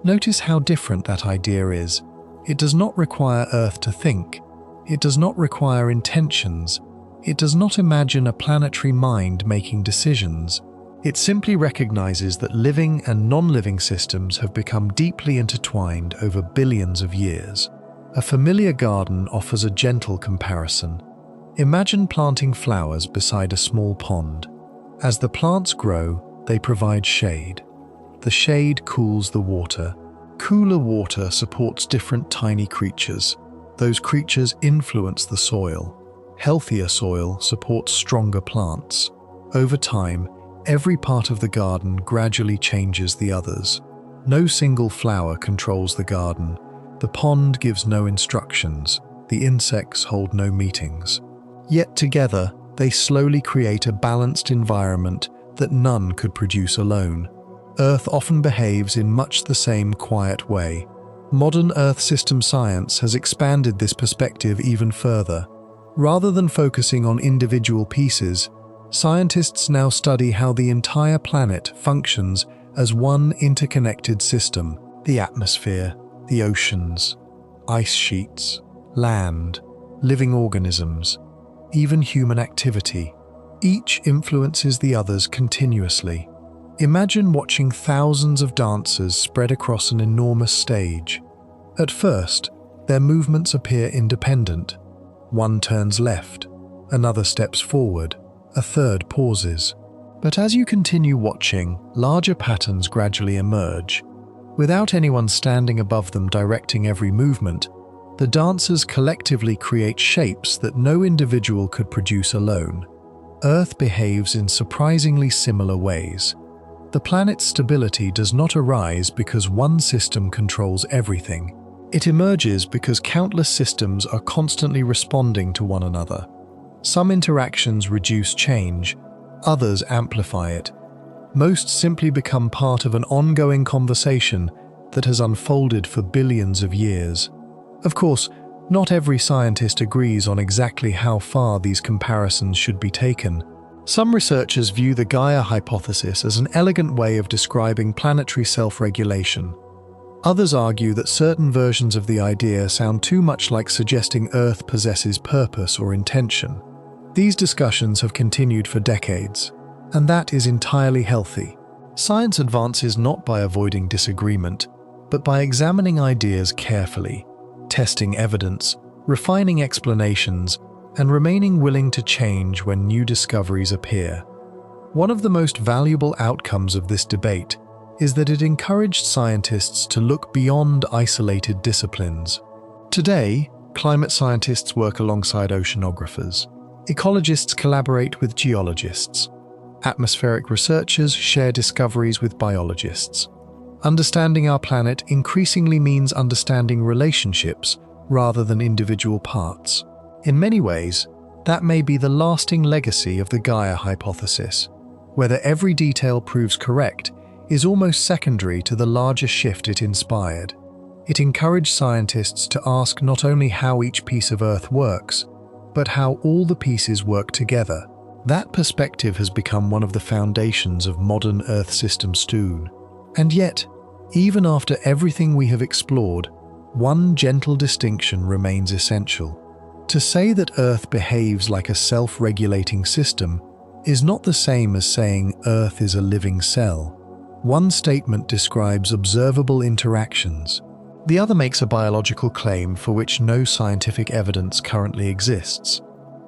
Notice how different that idea is. It does not require Earth to think. It does not require intentions. It does not imagine a planetary mind making decisions. It simply recognizes that living and non-living systems have become deeply intertwined over billions of years. A familiar garden offers a gentle comparison. Imagine planting flowers beside a small pond. As the plants grow, they provide shade. The shade cools the water. Cooler water supports different tiny creatures. Those creatures influence the soil. Healthier soil supports stronger plants. Over time, every part of the garden gradually changes the others. No single flower controls the garden. The pond gives no instructions. The insects hold no meetings. Yet together, they slowly create a balanced environment that none could produce alone. Earth often behaves in much the same quiet way. Modern Earth system science has expanded this perspective even further. Rather than focusing on individual pieces, scientists now study how the entire planet functions as one interconnected system. The atmosphere, the oceans, ice sheets, land, living organisms, even human activity. Each influences the others continuously. Imagine watching thousands of dancers spread across an enormous stage. At first, their movements appear independent. One turns left, another steps forward, a third pauses. But as you continue watching, larger patterns gradually emerge. Without anyone standing above them directing every movement, the dancers collectively create shapes that no individual could produce alone. Earth behaves in surprisingly similar ways. The planet's stability does not arise because one system controls everything. It emerges because countless systems are constantly responding to one another. Some interactions reduce change, others amplify it. Most simply become part of an ongoing conversation that has unfolded for billions of years. Of course, not every scientist agrees on exactly how far these comparisons should be taken. Some researchers view the Gaia Hypothesis as an elegant way of describing planetary self-regulation. Others argue that certain versions of the idea sound too much like suggesting Earth possesses purpose or intention. These discussions have continued for decades, and that is entirely healthy. Science advances not by avoiding disagreement, but by examining ideas carefully, testing evidence, refining explanations, and remaining willing to change when new discoveries appear. One of the most valuable outcomes of this debate is that it encouraged scientists to look beyond isolated disciplines. Today, climate scientists work alongside oceanographers. Ecologists collaborate with geologists. Atmospheric researchers share discoveries with biologists. Understanding our planet increasingly means understanding relationships rather than individual parts. In many ways, that may be the lasting legacy of the Gaia Hypothesis. Whether every detail proves correct is almost secondary to the larger shift it inspired. It encouraged scientists to ask not only how each piece of Earth works, but how all the pieces work together. That perspective has become one of the foundations of modern Earth system study. And yet, even after everything we have explored, one gentle distinction remains essential. To say that Earth behaves like a self-regulating system is not the same as saying Earth is a living cell. One statement describes observable interactions. The other makes a biological claim for which no scientific evidence currently exists.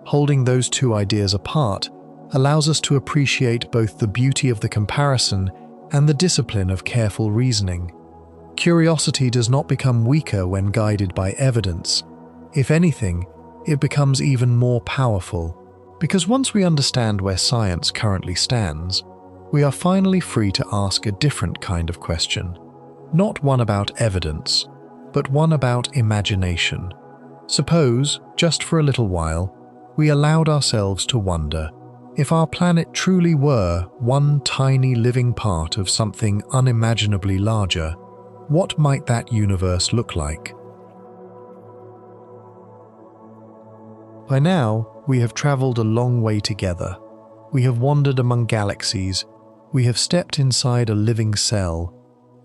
Holding those two ideas apart allows us to appreciate both the beauty of the comparison and the discipline of careful reasoning. Curiosity does not become weaker when guided by evidence. If anything, it becomes even more powerful, because once we understand where science currently stands, we are finally free to ask a different kind of question. Not one about evidence, but one about imagination. Suppose, just for a little while, we allowed ourselves to wonder, if our planet truly were one tiny living part of something unimaginably larger, what might that universe look like? By now, we have traveled a long way together. We have wandered among galaxies. We have stepped inside a living cell.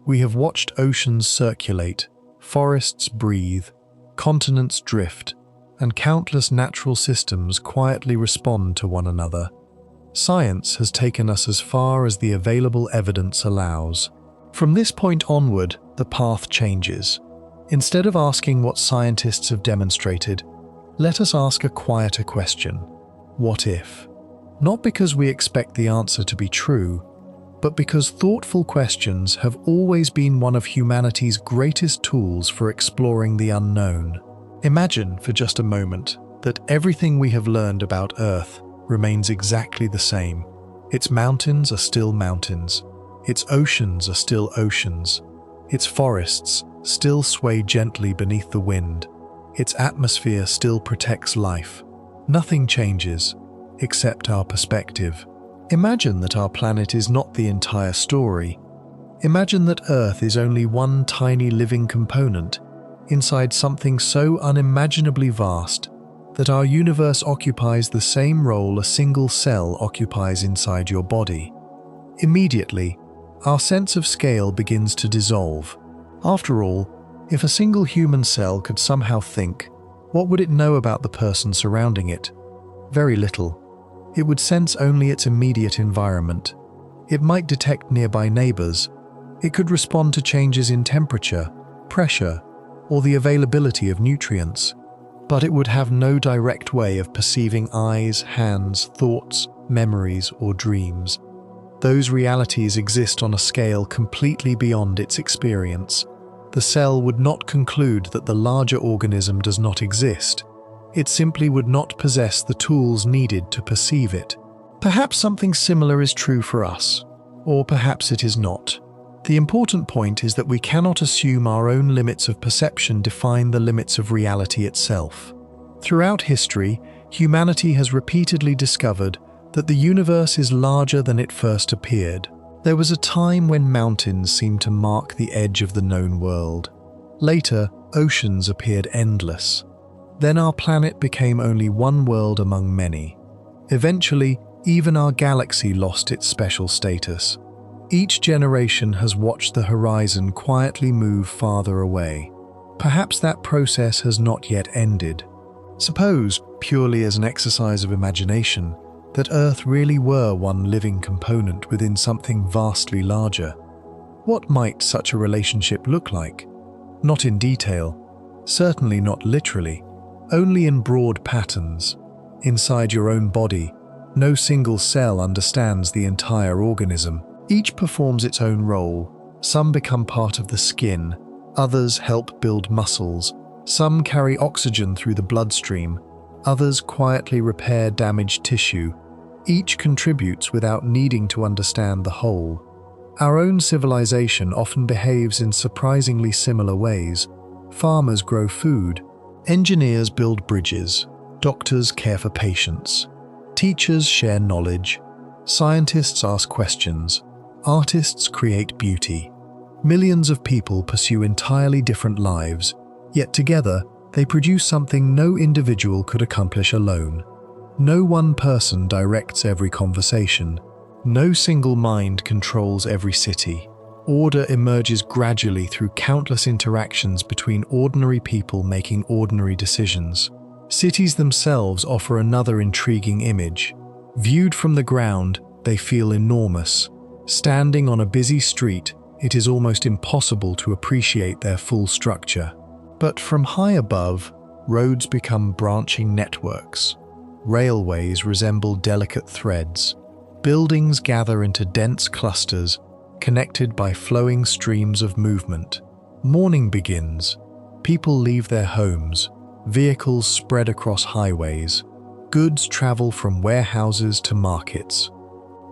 We have watched oceans circulate, forests breathe, continents drift, and countless natural systems quietly respond to one another. Science has taken us as far as the available evidence allows. From this point onward, the path changes. Instead of asking what scientists have demonstrated, let us ask a quieter question. What if? Not because we expect the answer to be true, but because thoughtful questions have always been one of humanity's greatest tools for exploring the unknown. Imagine for just a moment that everything we have learned about Earth remains exactly the same. Its mountains are still mountains. Its oceans are still oceans. Its forests still sway gently beneath the wind. Its atmosphere still protects life. Nothing changes, except our perspective. Imagine that our planet is not the entire story, Imagine that Earth is only one tiny living component inside something so unimaginably vast that our universe occupies the same role a single cell occupies inside your body. Immediately, our sense of scale begins to dissolve. After all, if a single human cell could somehow think, what would it know about the person surrounding it? Very little. It would sense only its immediate environment. It might detect nearby neighbors. It could respond to changes in temperature, pressure, or the availability of nutrients. But it would have no direct way of perceiving eyes, hands, thoughts, memories, or dreams. Those realities exist on a scale completely beyond its experience. The cell would not conclude that the larger organism does not exist. It simply would not possess the tools needed to perceive it. Perhaps something similar is true for us, or perhaps it is not. The important point is that we cannot assume our own limits of perception define the limits of reality itself. Throughout history, humanity has repeatedly discovered that the universe is larger than it first appeared. There was a time when mountains seemed to mark the edge of the known world. Later, oceans appeared endless. Then our planet became only one world among many. Eventually, even our galaxy lost its special status. Each generation has watched the horizon quietly move farther away. Perhaps that process has not yet ended. Suppose, purely as an exercise of imagination, that Earth really were one living component within something vastly larger. What might such a relationship look like? Not in detail, certainly not literally, only in broad patterns. Inside your own body, no single cell understands the entire organism. Each performs its own role. Some become part of the skin, others help build muscles, some carry oxygen through the bloodstream, others quietly repair damaged tissue. Each contributes without needing to understand the whole. Our own civilization often behaves in surprisingly similar ways. Farmers grow food, engineers build bridges, doctors care for patients, teachers share knowledge, scientists ask questions, artists create beauty. Millions of people pursue entirely different lives, yet together they produce something no individual could accomplish alone. No one person directs every conversation. No single mind controls every city. Order emerges gradually through countless interactions between ordinary people making ordinary decisions. Cities themselves offer another intriguing image. Viewed from the ground, they feel enormous. Standing on a busy street, it is almost impossible to appreciate their full structure. But from high above, roads become branching networks. Railways resemble delicate threads. Buildings gather into dense clusters, connected by flowing streams of movement. Morning begins. People leave their homes. Vehicles spread across highways. Goods travel from warehouses to markets.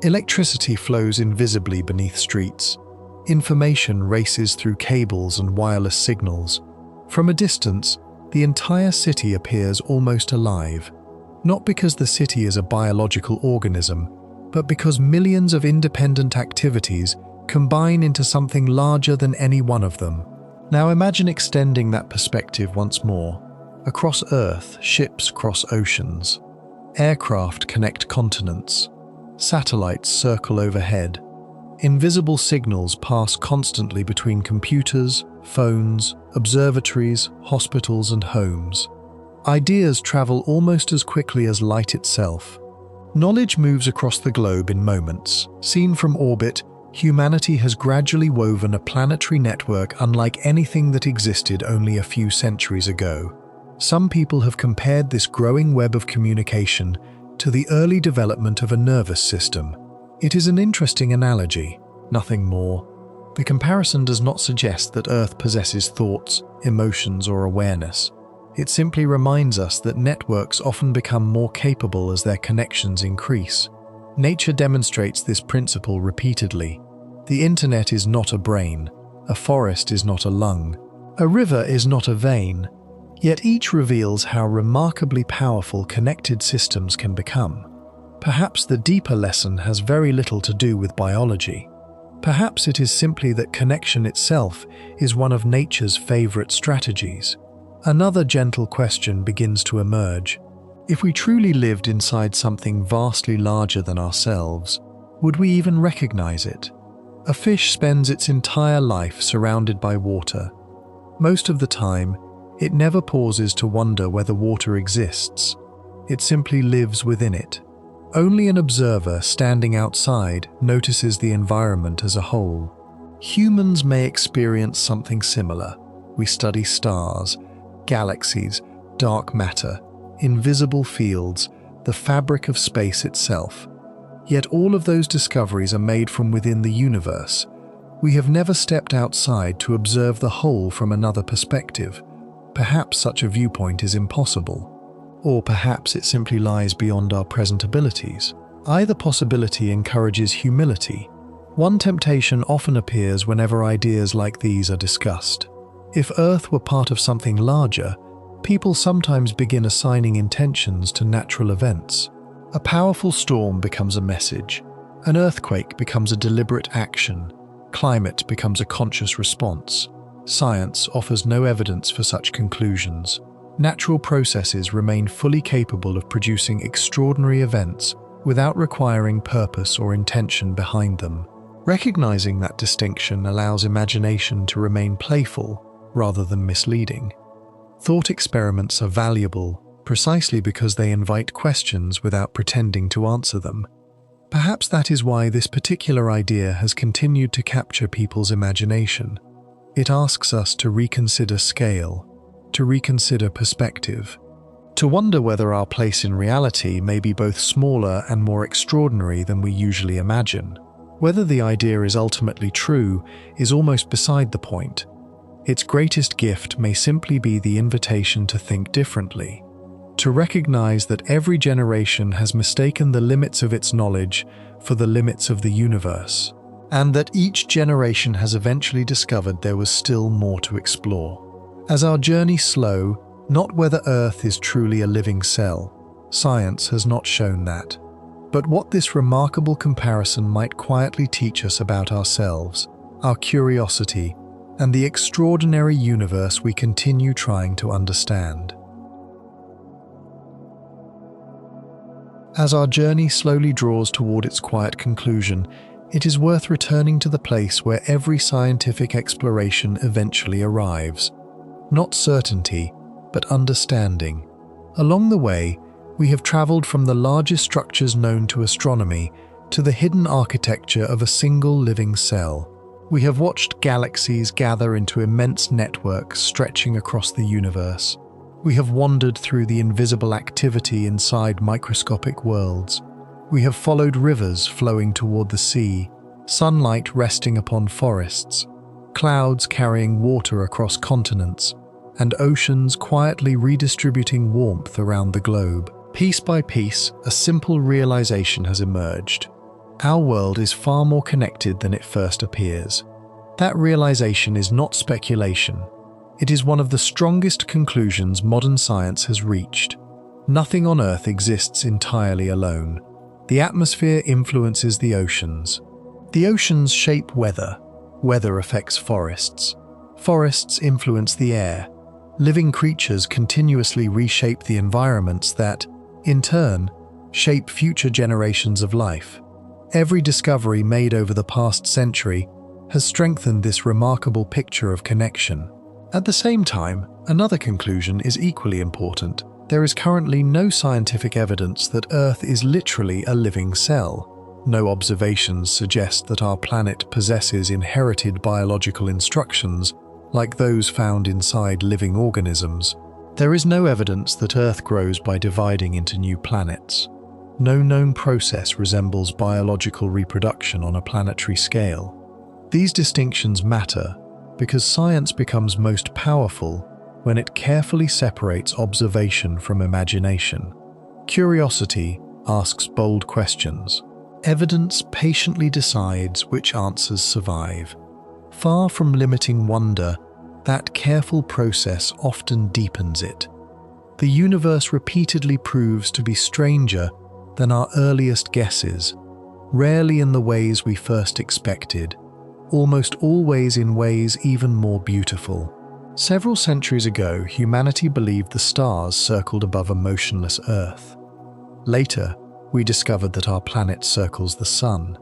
Electricity flows invisibly beneath streets. Information races through cables and wireless signals. From a distance, the entire city appears almost alive. Not because the city is a biological organism, but because millions of independent activities combine into something larger than any one of them. Now imagine extending that perspective once more. Across Earth, ships cross oceans. Aircraft connect continents. Satellites circle overhead. Invisible signals pass constantly between computers, phones, observatories, hospitals, and homes. Ideas travel almost as quickly as light itself. Knowledge moves across the globe in moments. Seen from orbit, humanity has gradually woven a planetary network unlike anything that existed only a few centuries ago. Some people have compared this growing web of communication to the early development of a nervous system. It is an interesting analogy, nothing more. The comparison does not suggest that Earth possesses thoughts, emotions, or awareness. It simply reminds us that networks often become more capable as their connections increase. Nature demonstrates this principle repeatedly. The internet is not a brain, a forest is not a lung, a river is not a vein, yet each reveals how remarkably powerful connected systems can become. Perhaps the deeper lesson has very little to do with biology. Perhaps it is simply that connection itself is one of nature's favorite strategies. Another gentle question begins to emerge. If we truly lived inside something vastly larger than ourselves, would we even recognize it? A fish spends its entire life surrounded by water. Most of the time, it never pauses to wonder whether water exists. It simply lives within it. Only an observer standing outside notices the environment as a whole. Humans may experience something similar. We study stars, galaxies, dark matter, invisible fields, the fabric of space itself. Yet all of those discoveries are made from within the universe. We have never stepped outside to observe the whole from another perspective. Perhaps such a viewpoint is impossible. Or perhaps it simply lies beyond our present abilities. Either possibility encourages humility. One temptation often appears whenever ideas like these are discussed. If Earth were part of something larger, people sometimes begin assigning intentions to natural events. A powerful storm becomes a message. An earthquake becomes a deliberate action. Climate becomes a conscious response. Science offers no evidence for such conclusions. Natural processes remain fully capable of producing extraordinary events without requiring purpose or intention behind them. Recognizing that distinction allows imagination to remain playful rather than misleading. Thought experiments are valuable precisely because they invite questions without pretending to answer them. Perhaps that is why this particular idea has continued to capture people's imagination. It asks us to reconsider scale, to reconsider perspective, to wonder whether our place in reality may be both smaller and more extraordinary than we usually imagine. Whether the idea is ultimately true is almost beside the point. Its greatest gift may simply be the invitation to think differently, to recognize that every generation has mistaken the limits of its knowledge for the limits of the universe, and that each generation has eventually discovered there was still more to explore. As our journey slow, not whether Earth is truly a living cell. Science has not shown that. But what this remarkable comparison might quietly teach us about ourselves, our curiosity, and the extraordinary universe we continue trying to understand. As our journey slowly draws toward its quiet conclusion, it is worth returning to the place where every scientific exploration eventually arrives. Not certainty, but understanding. Along the way, we have traveled from the largest structures known to astronomy to the hidden architecture of a single living cell. We have watched galaxies gather into immense networks stretching across the universe. We have wandered through the invisible activity inside microscopic worlds. We have followed rivers flowing toward the sea, sunlight resting upon forests, clouds carrying water across continents, and oceans quietly redistributing warmth around the globe. Piece by piece, a simple realization has emerged. Our world is far more connected than it first appears. That realization is not speculation. It is one of the strongest conclusions modern science has reached. Nothing on Earth exists entirely alone. The atmosphere influences the oceans. The oceans shape weather. Weather affects forests. Forests influence the air. Living creatures continuously reshape the environments that, in turn, shape future generations of life. Every discovery made over the past century has strengthened this remarkable picture of connection. At the same time, another conclusion is equally important. There is currently no scientific evidence that Earth is literally a living cell. No observations suggest that our planet possesses inherited biological instructions like those found inside living organisms. There is no evidence that Earth grows by dividing into new planets. No known process resembles biological reproduction on a planetary scale. These distinctions matter because science becomes most powerful when it carefully separates observation from imagination. Curiosity asks bold questions. Evidence patiently decides which answers survive. Far from limiting wonder, that careful process often deepens it. The universe repeatedly proves to be stranger than our earliest guesses, rarely in the ways we first expected, almost always in ways even more beautiful. Several centuries ago, humanity believed the stars circled above a motionless Earth. Later, we discovered that our planet circles the Sun.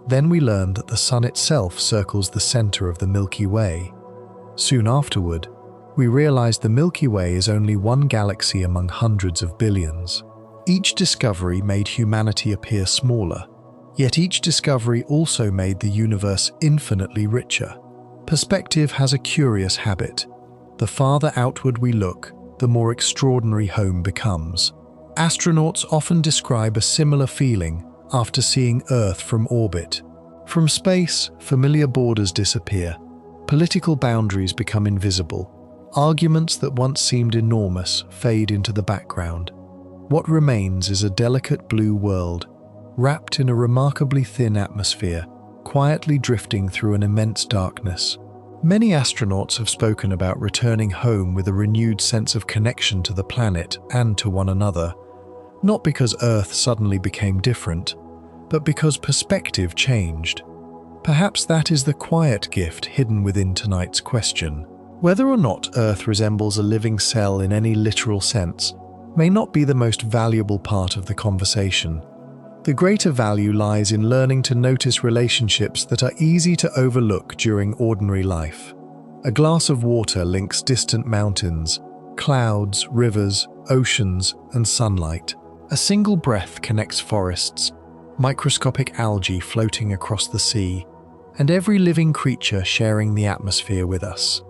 Then we learned that the Sun itself circles the center of the Milky Way. Soon afterward, we realized the Milky Way is only one galaxy among hundreds of billions. Each discovery made humanity appear smaller, yet each discovery also made the universe infinitely richer. Perspective has a curious habit. The farther outward we look, the more extraordinary home becomes. Astronauts often describe a similar feeling after seeing Earth from orbit. From space, familiar borders disappear. Political boundaries become invisible. Arguments that once seemed enormous fade into the background. What remains is a delicate blue world, wrapped in a remarkably thin atmosphere, quietly drifting through an immense darkness. Many astronauts have spoken about returning home with a renewed sense of connection to the planet and to one another, not because Earth suddenly became different, but because perspective changed. Perhaps that is the quiet gift hidden within tonight's question. Whether or not Earth resembles a living cell in any literal sense may not be the most valuable part of the conversation. The greater value lies in learning to notice relationships that are easy to overlook during ordinary life. A glass of water links distant mountains, clouds, rivers, oceans, and sunlight. A single breath connects forests, microscopic algae floating across the sea, and every living creature sharing the atmosphere with us.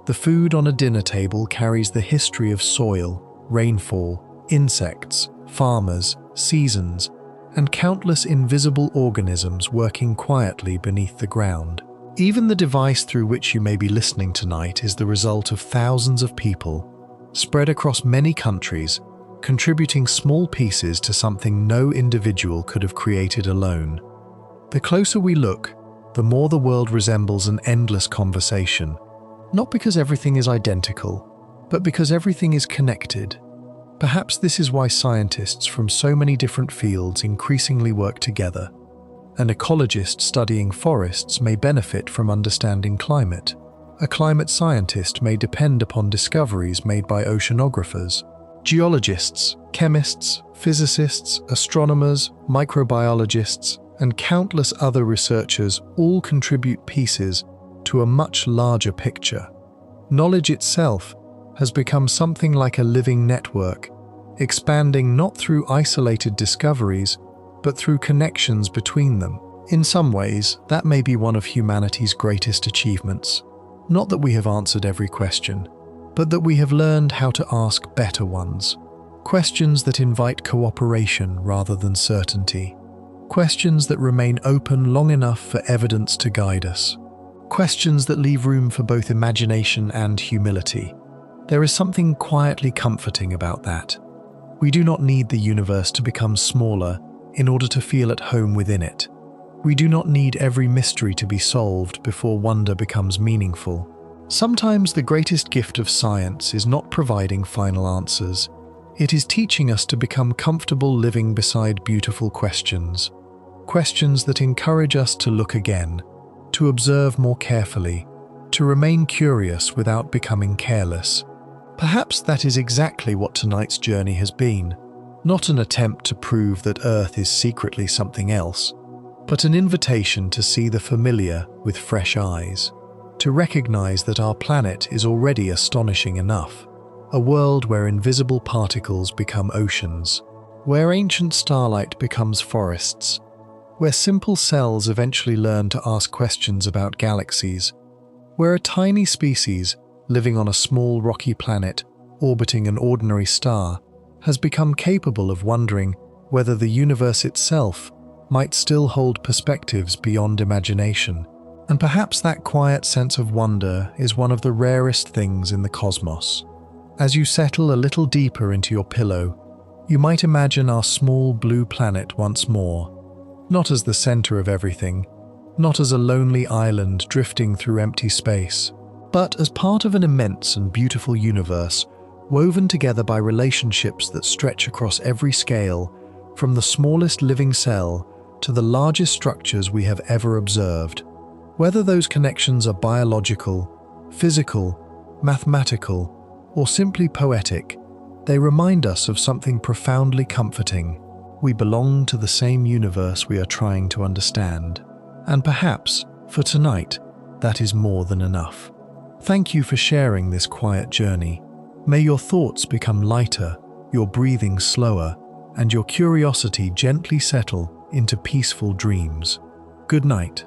The food on a dinner table carries the history of soil, rainfall, insects, farmers, seasons, and countless invisible organisms working quietly beneath the ground. Even the device through which you may be listening tonight is the result of thousands of people, spread across many countries, contributing small pieces to something no individual could have created alone. The closer we look, the more the world resembles an endless conversation, not because everything is identical, but because everything is connected. Perhaps this is why scientists from so many different fields increasingly work together. An ecologist studying forests may benefit from understanding climate. A climate scientist may depend upon discoveries made by oceanographers. Geologists, chemists, physicists, astronomers, microbiologists, and countless other researchers all contribute pieces to a much larger picture. Knowledge itself has become something like a living network, expanding not through isolated discoveries, but through connections between them. In some ways, that may be one of humanity's greatest achievements. Not that we have answered every question, but that we have learned how to ask better ones. Questions that invite cooperation rather than certainty. Questions that remain open long enough for evidence to guide us. Questions that leave room for both imagination and humility. There is something quietly comforting about that. We do not need the universe to become smaller in order to feel at home within it. We do not need every mystery to be solved before wonder becomes meaningful. Sometimes the greatest gift of science is not providing final answers. It is teaching us to become comfortable living beside beautiful questions. Questions that encourage us to look again, to observe more carefully, to remain curious without becoming careless. Perhaps that is exactly what tonight's journey has been. Not an attempt to prove that Earth is secretly something else, but an invitation to see the familiar with fresh eyes, to recognize that our planet is already astonishing enough, a world where invisible particles become oceans, where ancient starlight becomes forests, where simple cells eventually learn to ask questions about galaxies, where a tiny species living on a small rocky planet orbiting an ordinary star has become capable of wondering whether the universe itself might still hold perspectives beyond imagination. And perhaps that quiet sense of wonder is one of the rarest things in the cosmos. As you settle a little deeper into your pillow, you might imagine our small blue planet once more, not as the center of everything, not as a lonely island drifting through empty space, but as part of an immense and beautiful universe woven together by relationships that stretch across every scale, from the smallest living cell to the largest structures we have ever observed. Whether those connections are biological, physical, mathematical, or simply poetic, they remind us of something profoundly comforting. We belong to the same universe we are trying to understand. And perhaps, for tonight, that is more than enough. Thank you for sharing this quiet journey. May your thoughts become lighter, your breathing slower, and your curiosity gently settle into peaceful dreams. Good night.